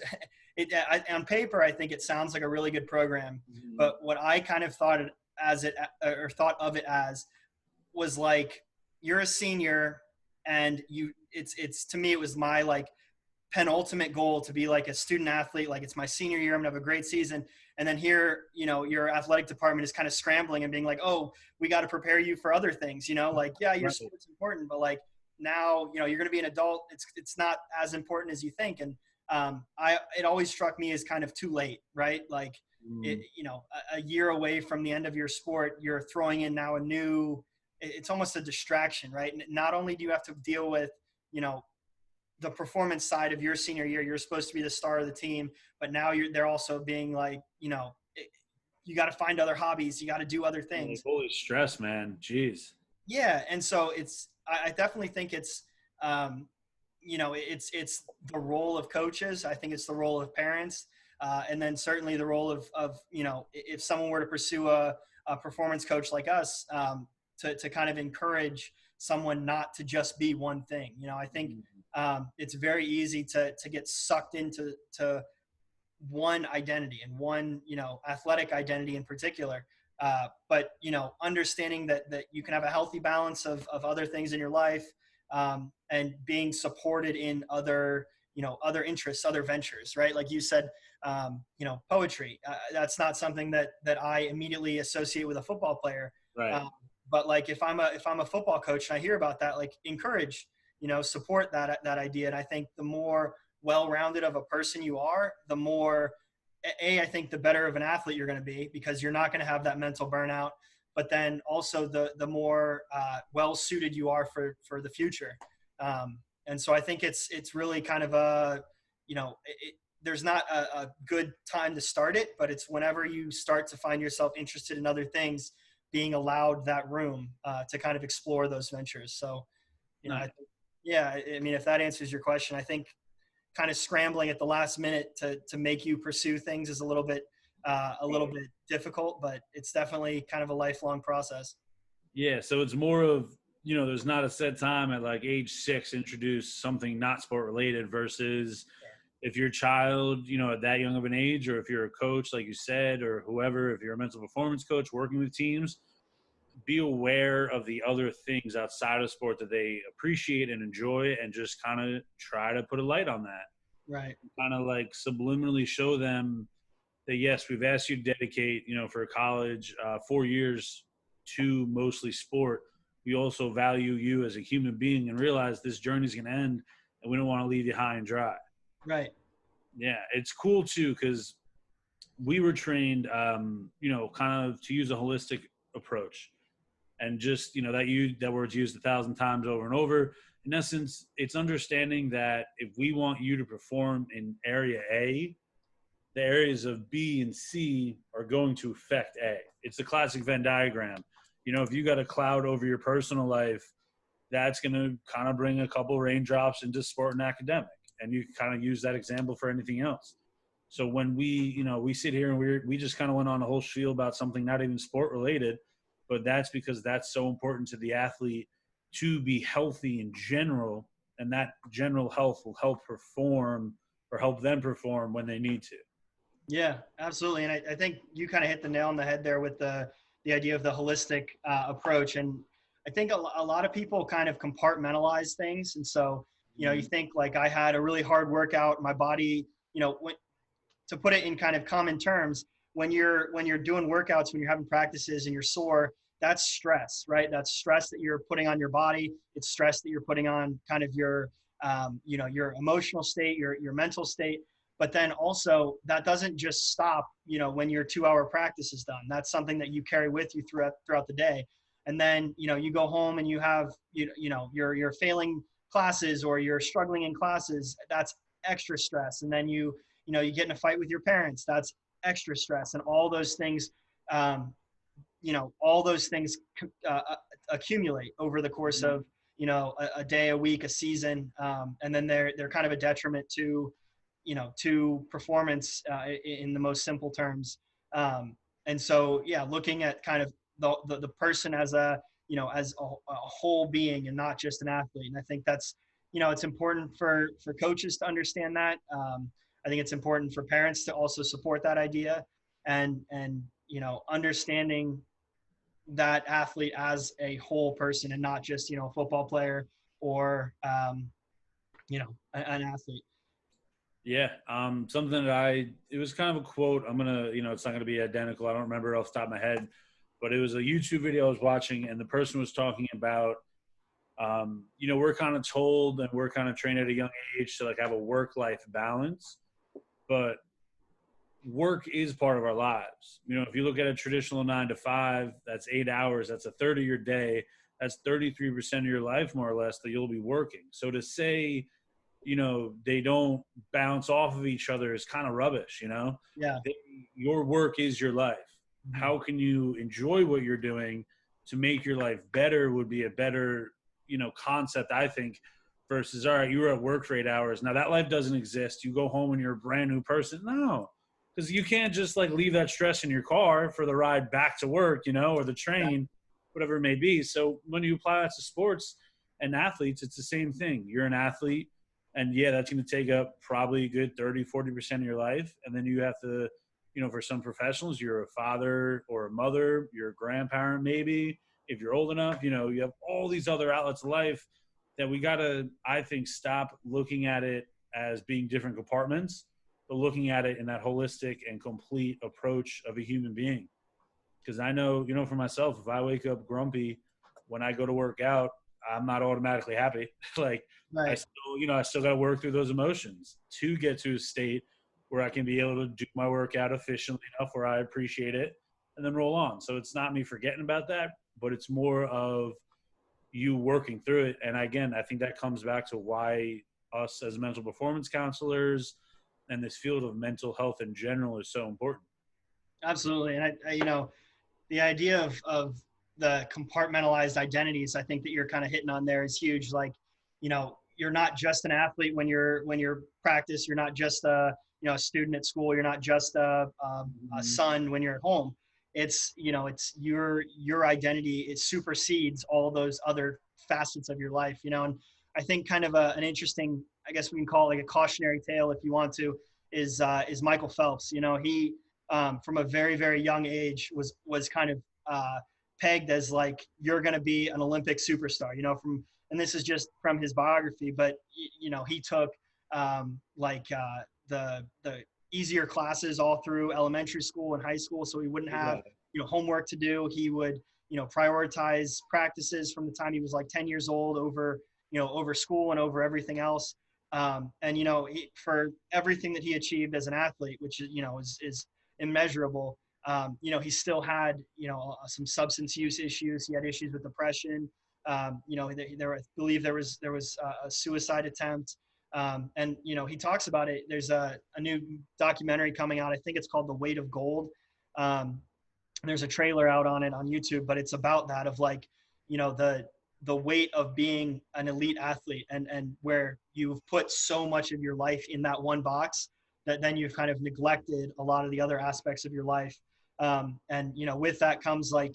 on paper I think it sounds like a really good program, Mhm. but what I kind of thought thought of it as was like you're a senior and it's to me it was my like penultimate goal to be like a student athlete. Like it's my senior year, I'm gonna have a great season. And then here, your athletic department is kind of scrambling and being like, oh, we got to prepare you for other things. Like yeah, your Right. sport's important, but like now, you're gonna be an adult. It's not as important as you think. And it always struck me as kind of too late, right? Like Mm. a year away from the end of your sport, you're throwing in now a new. It's almost a distraction, right? Not only do you have to deal with, you know, the performance side of your senior year, you're supposed to be the star of the team, but now they're also being like, you got to find other hobbies, you got to do other Like, things. holy stress, man. Jeez. Yeah, and so I definitely think um, it's the role of coaches. I think it's the role of parents, and then certainly the role of if someone were to pursue a performance coach like us, to kind of encourage someone not to just be one thing. I think Mhm. it's very easy to get sucked into one identity and one athletic identity in particular, but understanding that you can have a healthy balance of other things in your life, and being supported in other interests, other ventures, right? Like you said, poetry, that's not something that I immediately associate with a football player. Right. Um, but like if I'm a football coach and I hear about that, like encourage, support that idea. And I think the more well-rounded of a person you are, the more I think the better of an athlete you're going to be, because you're not going to have that mental burnout. But then also the more well-suited you are for the future. And so I think it's really kind of there's not a good time to start it, but it's whenever you start to find yourself interested in other things, being allowed that room to kind of explore those ventures. So, I Nice. think, yeah, I mean, if that answers your question, I think kind of scrambling at the last minute to make you pursue things is a little bit difficult, but it's definitely kind of a lifelong process. Yeah, so it's more of there's not a set time at like age 6 introduce something not sport related versus if your child, at that young of an age, or if you're a coach, like you said, or whoever, if you're a mental performance coach working with teams, be aware of the other things outside of sport that they appreciate and enjoy, and just kind of try to put a light on that. Right. Kind of like subliminally show them that, yes, we've asked you to dedicate, for college, 4 years to mostly sport. We also value you as a human being and realize this journey is going to end, and we don't want to leave you high and dry. Right. Yeah, it's cool too because we were trained, kind of to use a holistic approach, and just that word's used 1,000 times over and over. In essence, it's understanding that if we want you to perform in area A, the areas of B and C are going to affect A. It's the classic Venn diagram. If you got a cloud over your personal life, that's going to kind of bring a couple raindrops into sport and academic. And you can kind of use that example for anything else. So when we sit here and we just kind of went on a whole spiel about something not even sport related, but that's because that's so important to the athlete to be healthy in general, and that general health will help perform or help them perform when they need to. Yeah, absolutely. And I think you kind of hit the nail on the head there with the idea of the holistic approach. And I think a lot of people kind of compartmentalize things. And so, you think like I had a really hard workout, my body, to put it in kind of common terms, when you're doing workouts, when you're having practices and you're sore, that's stress, right? That's stress that you're putting on your body. It's stress that you're putting on kind of your, your emotional state, your mental state. But then also that doesn't just stop, when your 2-hour practice is done. That's something that you carry with you throughout the day. And then, you go home and you have, you're failing classes or you're struggling in classes. That's extra stress. And then you get in a fight with your parents. That's extra stress. And all those things, all those things accumulate over the course of, a day, a week, a season. And then they're kind of a detriment to performance in the most simple terms. And so, yeah, looking at kind of the person as as a whole being and not just an athlete. And I think that's, it's important for coaches to understand that. I think it's important for parents to also support that idea and understanding that athlete as a whole person and not just, a football player or, an athlete. Yeah, something that it was kind of a quote. I'm gonna, it's not gonna be identical. I don't remember it off the top of my head, but it was a YouTube video I was watching, and the person was talking about, we're kind of told and we're kind of trained at a young age to like have a work-life balance, but work is part of our lives. If you look at a traditional 9 to 5, that's 8 hours. That's a third of your day. That's 33% of your life, more or less, that you'll be working. So to say, they don't bounce off of each other is kind of rubbish. Yeah. Your work is your life. Mm-hmm. How can you enjoy what you're doing to make your life better would be a better, concept, I think, versus, all right, you were at work for 8 hours. Now that life doesn't exist. You go home and you're a brand new person. No, because you can't just like leave that stress in your car for the ride back to work, or the train, whatever it may be. So when you apply that to sports and athletes, it's the same thing. You're an athlete. And yeah, that's going to take up probably a good 30-40% of your life. And then you have to, for some professionals, you're a father or a mother, you're a grandparent, maybe if you're old enough, you have all these other outlets of life that we got to, I think, stop looking at it as being different compartments, but looking at it in that holistic and complete approach of a human being. Because I know, for myself, if I wake up grumpy when I go to work out, I'm not automatically happy. Like, right. I still got to work through those emotions to get to a state where I can be able to do my workout efficiently enough where I appreciate it and then roll on. So it's not me forgetting about that, but it's more of you working through it. And again, I think that comes back to why us as mental performance counselors and this field of mental health in general is so important. Absolutely. And I the idea of the compartmentalized identities, I think that you're kind of hitting on there is huge. Like, you're not just an athlete when you're practice. You're not just a student at school. You're not just a son when you're at home. it's, it's your identity. It supersedes all those other facets of your life, and I think kind of an interesting, I guess we can call it like a cautionary tale if you want to, is Michael Phelps. He from a very, very young age was kind of pegged as like, you're going to be an Olympic superstar, and this is just from his biography, but he took the easier classes all through elementary school and high school, so he wouldn't have Yeah. homework to do. He would prioritize practices from the time he was like 10 years old over school and over everything else. And for everything that he achieved as an athlete, which is immeasurable. He still had some substance use issues. He had issues with depression. I believe there was a suicide attempt. And he talks about it. There's a new documentary coming out. I think it's called The Weight of Gold. Um, there's a trailer out on it on YouTube, but it's about that, of like, the weight of being an elite athlete, and where you've put so much of your life in that one box that then you've kind of neglected a lot of the other aspects of your life. And with that comes I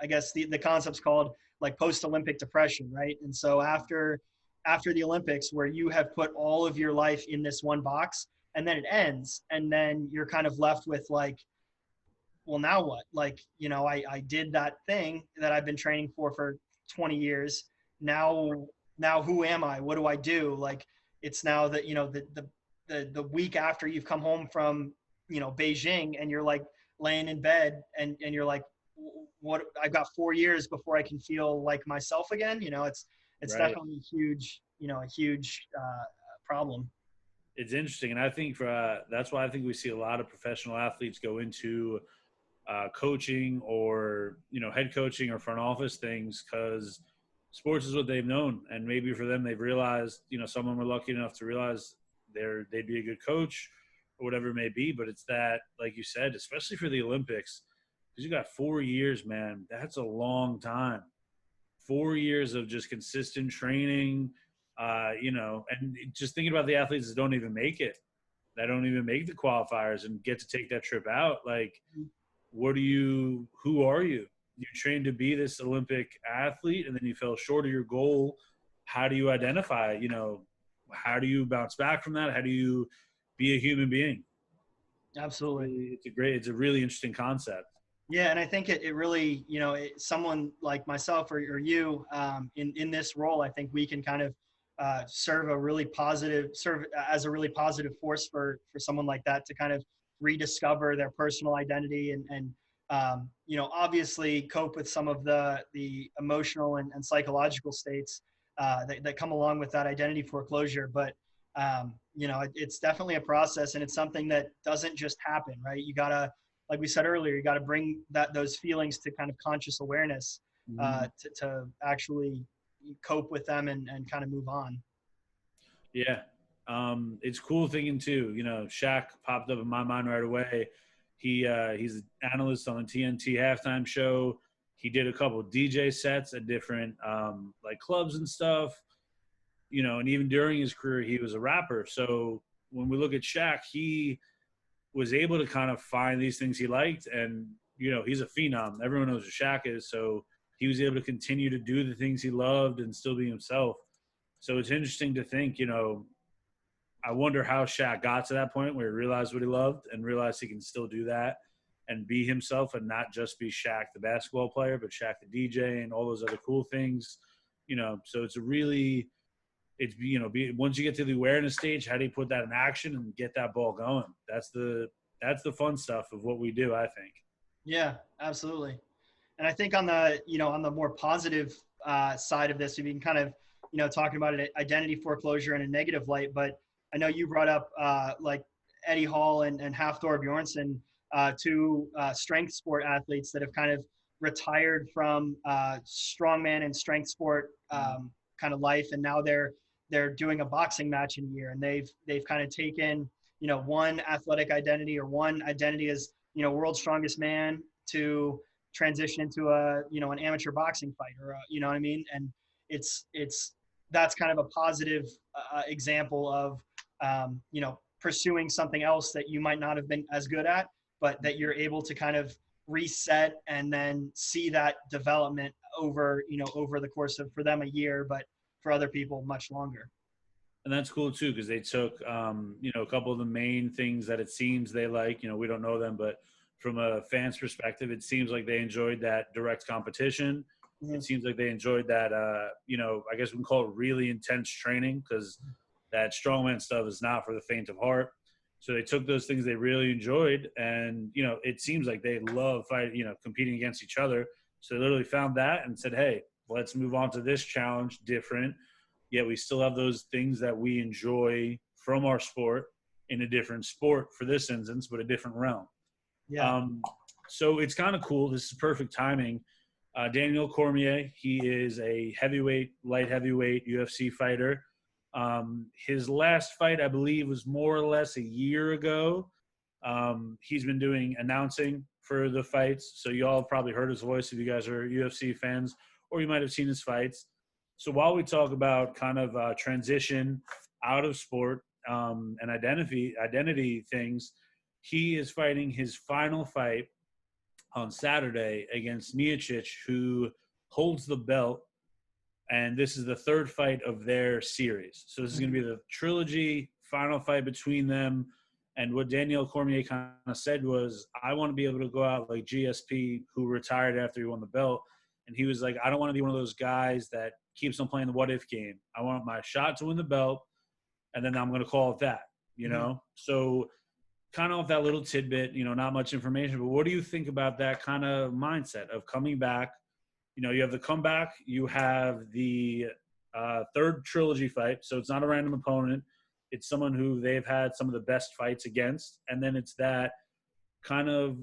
guess the concept's called like post-Olympic depression, right? And so after the Olympics, where you have put all of your life in this one box, and then it ends, and then you're kind of left with like, well, now what? Like, I did that thing that I've been training for 20 years. Now who am I? What do I do? Like, it's now that, the week after you've come home from, Beijing, and you're like laying in bed, and you're like, what, I've got 4 years before I can feel like myself again. It's Right. definitely a huge problem. It's interesting, and I think that's why I think we see a lot of professional athletes go into coaching, or head coaching or front office things, because sports is what they've known, and maybe for them they've realized, someone were lucky enough to realize they'd be a good coach or whatever it may be. But it's that, like you said, especially for the Olympics, because you got 4 years, man. That's a long time. 4 years of just consistent training, and just thinking about the athletes that don't even make it, that don't even make the qualifiers and get to take that trip out. Like, who are you? You trained to be this Olympic athlete, and then you fell short of your goal. How do you identify, how do you bounce back from that? How do you be a human being? Absolutely. It's a really interesting concept. Yeah, and I think it really, someone like myself or you, in this role, I think we can kind of serve as a really positive force for someone like that to kind of rediscover their personal identity, and obviously cope with some of the emotional and psychological states that come along with that identity foreclosure. But it's definitely a process, and it's something that doesn't just happen, right? You gotta, like we said earlier, you got to bring those feelings to kind of conscious awareness Mhm. to actually cope with them and kind of move on. Yeah. It's cool thinking too. Shaq popped up in my mind right away. He's an analyst on the TNT halftime show. He did a couple of DJ sets at different like clubs and stuff. And even during his career, he was a rapper. So when we look at Shaq, he was able to kind of find these things he liked, and he's a phenom. Everyone knows who Shaq is, so he was able to continue to do the things he loved and still be himself. So it's interesting to think, I wonder how Shaq got to that point where he realized what he loved and realized he can still do that and be himself, and not just be Shaq the basketball player, but Shaq the DJ and all those other cool things. So it's a really, once you get to the awareness stage, how do you put that in action and get that ball going? That's the fun stuff of what we do, I think. Yeah, absolutely. And I think on the more positive side of this, we've been kind of talking about it, identity foreclosure in a negative light. But I know you brought up like Eddie Hall and Hafthor Bjornsson, two strength sport athletes that have kind of retired from strongman and strength sport kind of life, and now they're doing a boxing match in a year, and they've kind of taken one athletic identity or one identity as world's strongest man to transition into an amateur boxing fight, or what I mean. And it's that's kind of a positive example of pursuing something else that you might not have been as good at, but that you're able to kind of reset and then see that development over, over the course of, for them, a year, but for other people much longer. And that's cool too, because they took, a couple of the main things that it seems they like. We don't know them, but from a fan's perspective, it seems like they enjoyed that direct competition. Mm-hmm. It seems like they enjoyed that, I guess we can call it really intense training, because that strongman stuff is not for the faint of heart. So they took those things they really enjoyed, and it seems like they love competing against each other. So they literally found that and said, "Hey, let's move on to this challenge, different. Yet we still have those things that we enjoy from our sport in a different sport for this instance, but a different realm." Yeah. Um, so it's kind of cool. This is perfect timing. Daniel Cormier, he is a light heavyweight UFC fighter. His last fight, I believe, was more or less a year ago. He's been doing announcing for the fights, so you all have probably heard his voice if you guys are UFC fans, or you might have seen his fights. So while we talk about kind of transition out of sport and identity things, he is fighting his final fight on Saturday against Miocic, who holds the belt, and this is the third fight of their series. So this is going to be the trilogy final fight between them. And what Daniel Cormier kind of said was, "I want to be able to go out like GSP, who retired after he won the belt." And he was like, "I don't want to be one of those guys that keeps on playing the what if game. I want my shot to win the belt, and then I'm going to call it that." Mm-hmm. So kind of that little tidbit, not much information, but what do you think about that kind of mindset of coming back? You have the comeback, you have the third trilogy fight, so it's not a random opponent. It's someone who they've had some of the best fights against, and then it's that kind of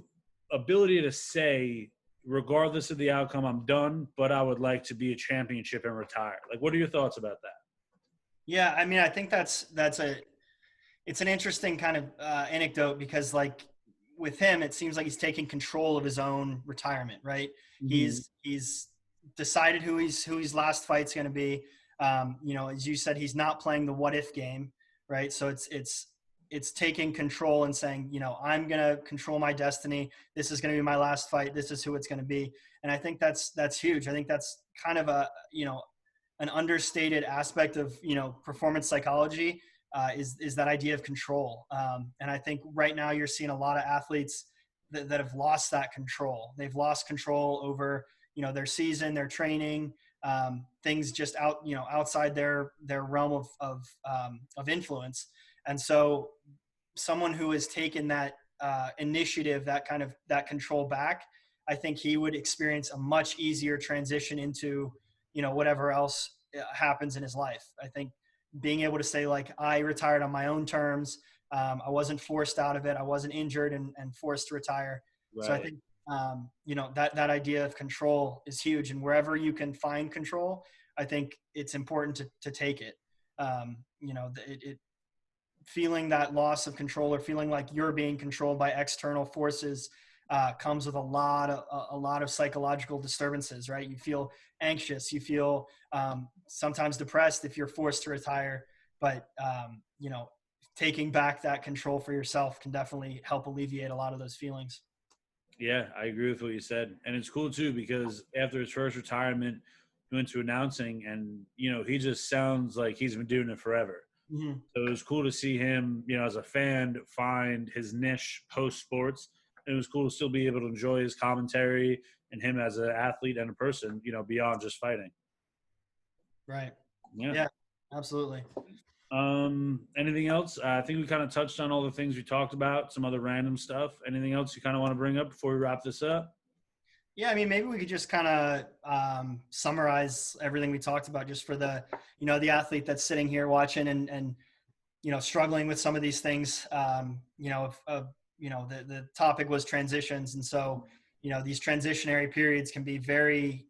ability to say, regardless of the outcome, I'm done, but I would like to be a championship and retire. Like, what are your thoughts about that? Yeah, I mean, I think that's a it's an interesting kind of anecdote, because like with him, it seems like he's taking control of his own retirement, right? Mm-hmm. He's decided who his last fight's going to be. As you said, he's not playing the what if game, right? So it's taking control and saying, I'm going to control my destiny. This is going to be my last fight. This is who it's going to be. And I think that's huge. I think that's kind of an understated aspect of performance psychology, is that idea of control. And I think right now you're seeing a lot of athletes that have lost that control. They've lost control over their season, their training, things just outside their realm of influence. And so someone who has taken that initiative, that control back, I think he would experience a much easier transition into whatever else happens in his life. I think being able to say, like, I retired on my own terms. I wasn't forced out of it. I wasn't injured and forced to retire. So I Right. think that idea of control is huge, and wherever you can find control, I think it's important to take it. It feeling that loss of control, or feeling like you're being controlled by external forces, comes with a lot of psychological disturbances, right? You feel anxious, you feel sometimes depressed if you're forced to retire, but taking back that control for yourself can definitely help alleviate a lot of those feelings. Yeah, I agree with what you said. And it's cool too, because after his first retirement, he went to announcing, and he just sounds like he's been doing it forever. Mm-hmm. So it was cool to see him, as a fan, find his niche post sports. And it was cool to still be able to enjoy his commentary and him as an athlete and a person, beyond just fighting. Right. Yeah. Yeah, absolutely. Anything else? I think we kind of touched on all the things we talked about, some other random stuff. Anything else you kind of want to bring up before we wrap this up? Yeah, I mean, maybe we could just kind of summarize everything we talked about, just for the athlete that's sitting here watching and struggling with some of these things. The topic was transitions, and so these transitionary periods can be very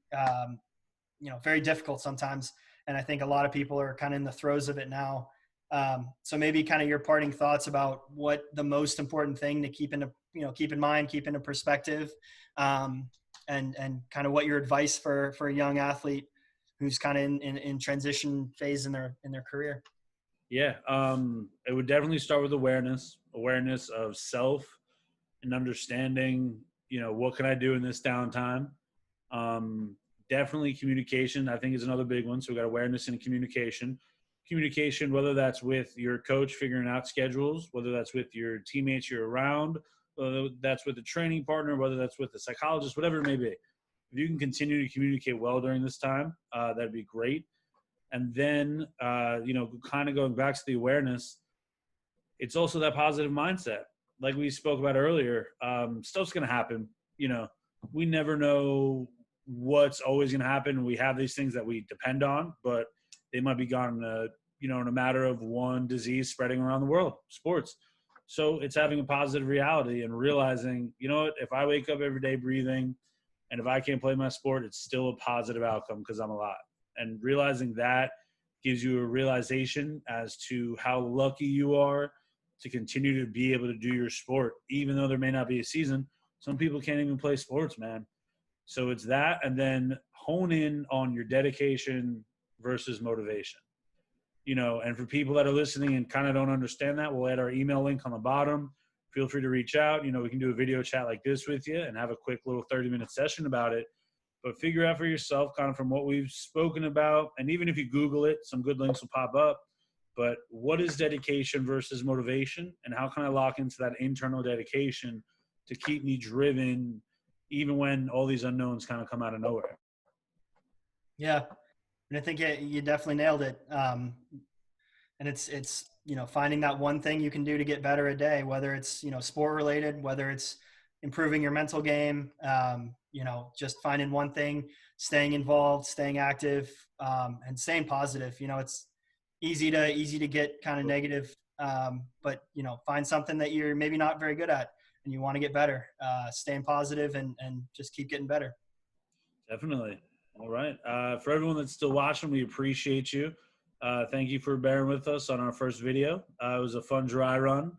very difficult sometimes. And I think a lot of people are kind of in the throes of it now. So maybe kind of your parting thoughts about what the most important thing to keep in mind, keep into perspective, um, and kind of what your advice for a young athlete who's kind of in transition phase in their career. Yeah. It would definitely start with awareness of self and understanding, what can I do in this downtime? Definitely communication, I think, is another big one. So we got awareness and communication. Communication, whether that's with your coach figuring out schedules, whether that's with your teammates you're around, whether that's with a training partner, whether that's with a psychologist, whatever it may be. If you can continue to communicate well during this time, that'd be great. And then, kind of going back to the awareness, it's also that positive mindset. Like we spoke about earlier, stuff's going to happen. We never know what's always going to happen. We have these things that we depend on, but they might be gone in a matter of one disease spreading around the world, sports. So it's having a positive reality and realizing, if I wake up every day breathing and if I can't play my sport, it's still a positive outcome because I'm alive. And realizing that gives you a realization as to how lucky you are to continue to be able to do your sport, even though there may not be a season. Some people can't even play sports, man. So it's that, and then hone in on your dedication versus motivation. And for people that are listening and kind of don't understand that, we'll add our email link on the bottom. Feel free to reach out. We can do a video chat like this with you and have a quick little 30-minute session about it. But figure out for yourself kind of from what we've spoken about. And even if you Google it, some good links will pop up. But what is dedication versus motivation? And how can I lock into that internal dedication to keep me driven even when all these unknowns kind of come out of nowhere? Yeah. And I think you definitely nailed it. And it's, finding that one thing you can do to get better a day, whether it's, sport related, whether it's improving your mental game, just finding one thing, staying involved, staying active, and staying positive. It's easy to get kind of negative, but find something that you're maybe not very good at and you want to get better, staying positive and just keep getting better. Definitely. All right. For everyone that's still watching, we appreciate you. Thank you for bearing with us on our first video. It was a fun dry run.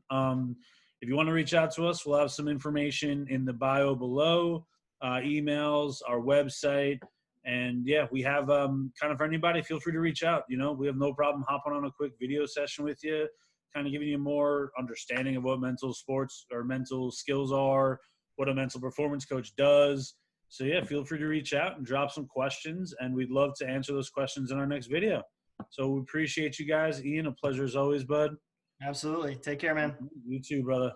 If you want to reach out to us, we'll have some information in the bio below, emails, our website. And yeah, we have kind of for anybody, feel free to reach out. We have no problem hopping on a quick video session with you, kind of giving you more understanding of what mental sports or mental skills are, what a mental performance coach does. So yeah, feel free to reach out and drop some questions, and we'd love to answer those questions in our next video. So we appreciate you guys. Ian, a pleasure as always, bud. Absolutely. Take care, man. You too, brother.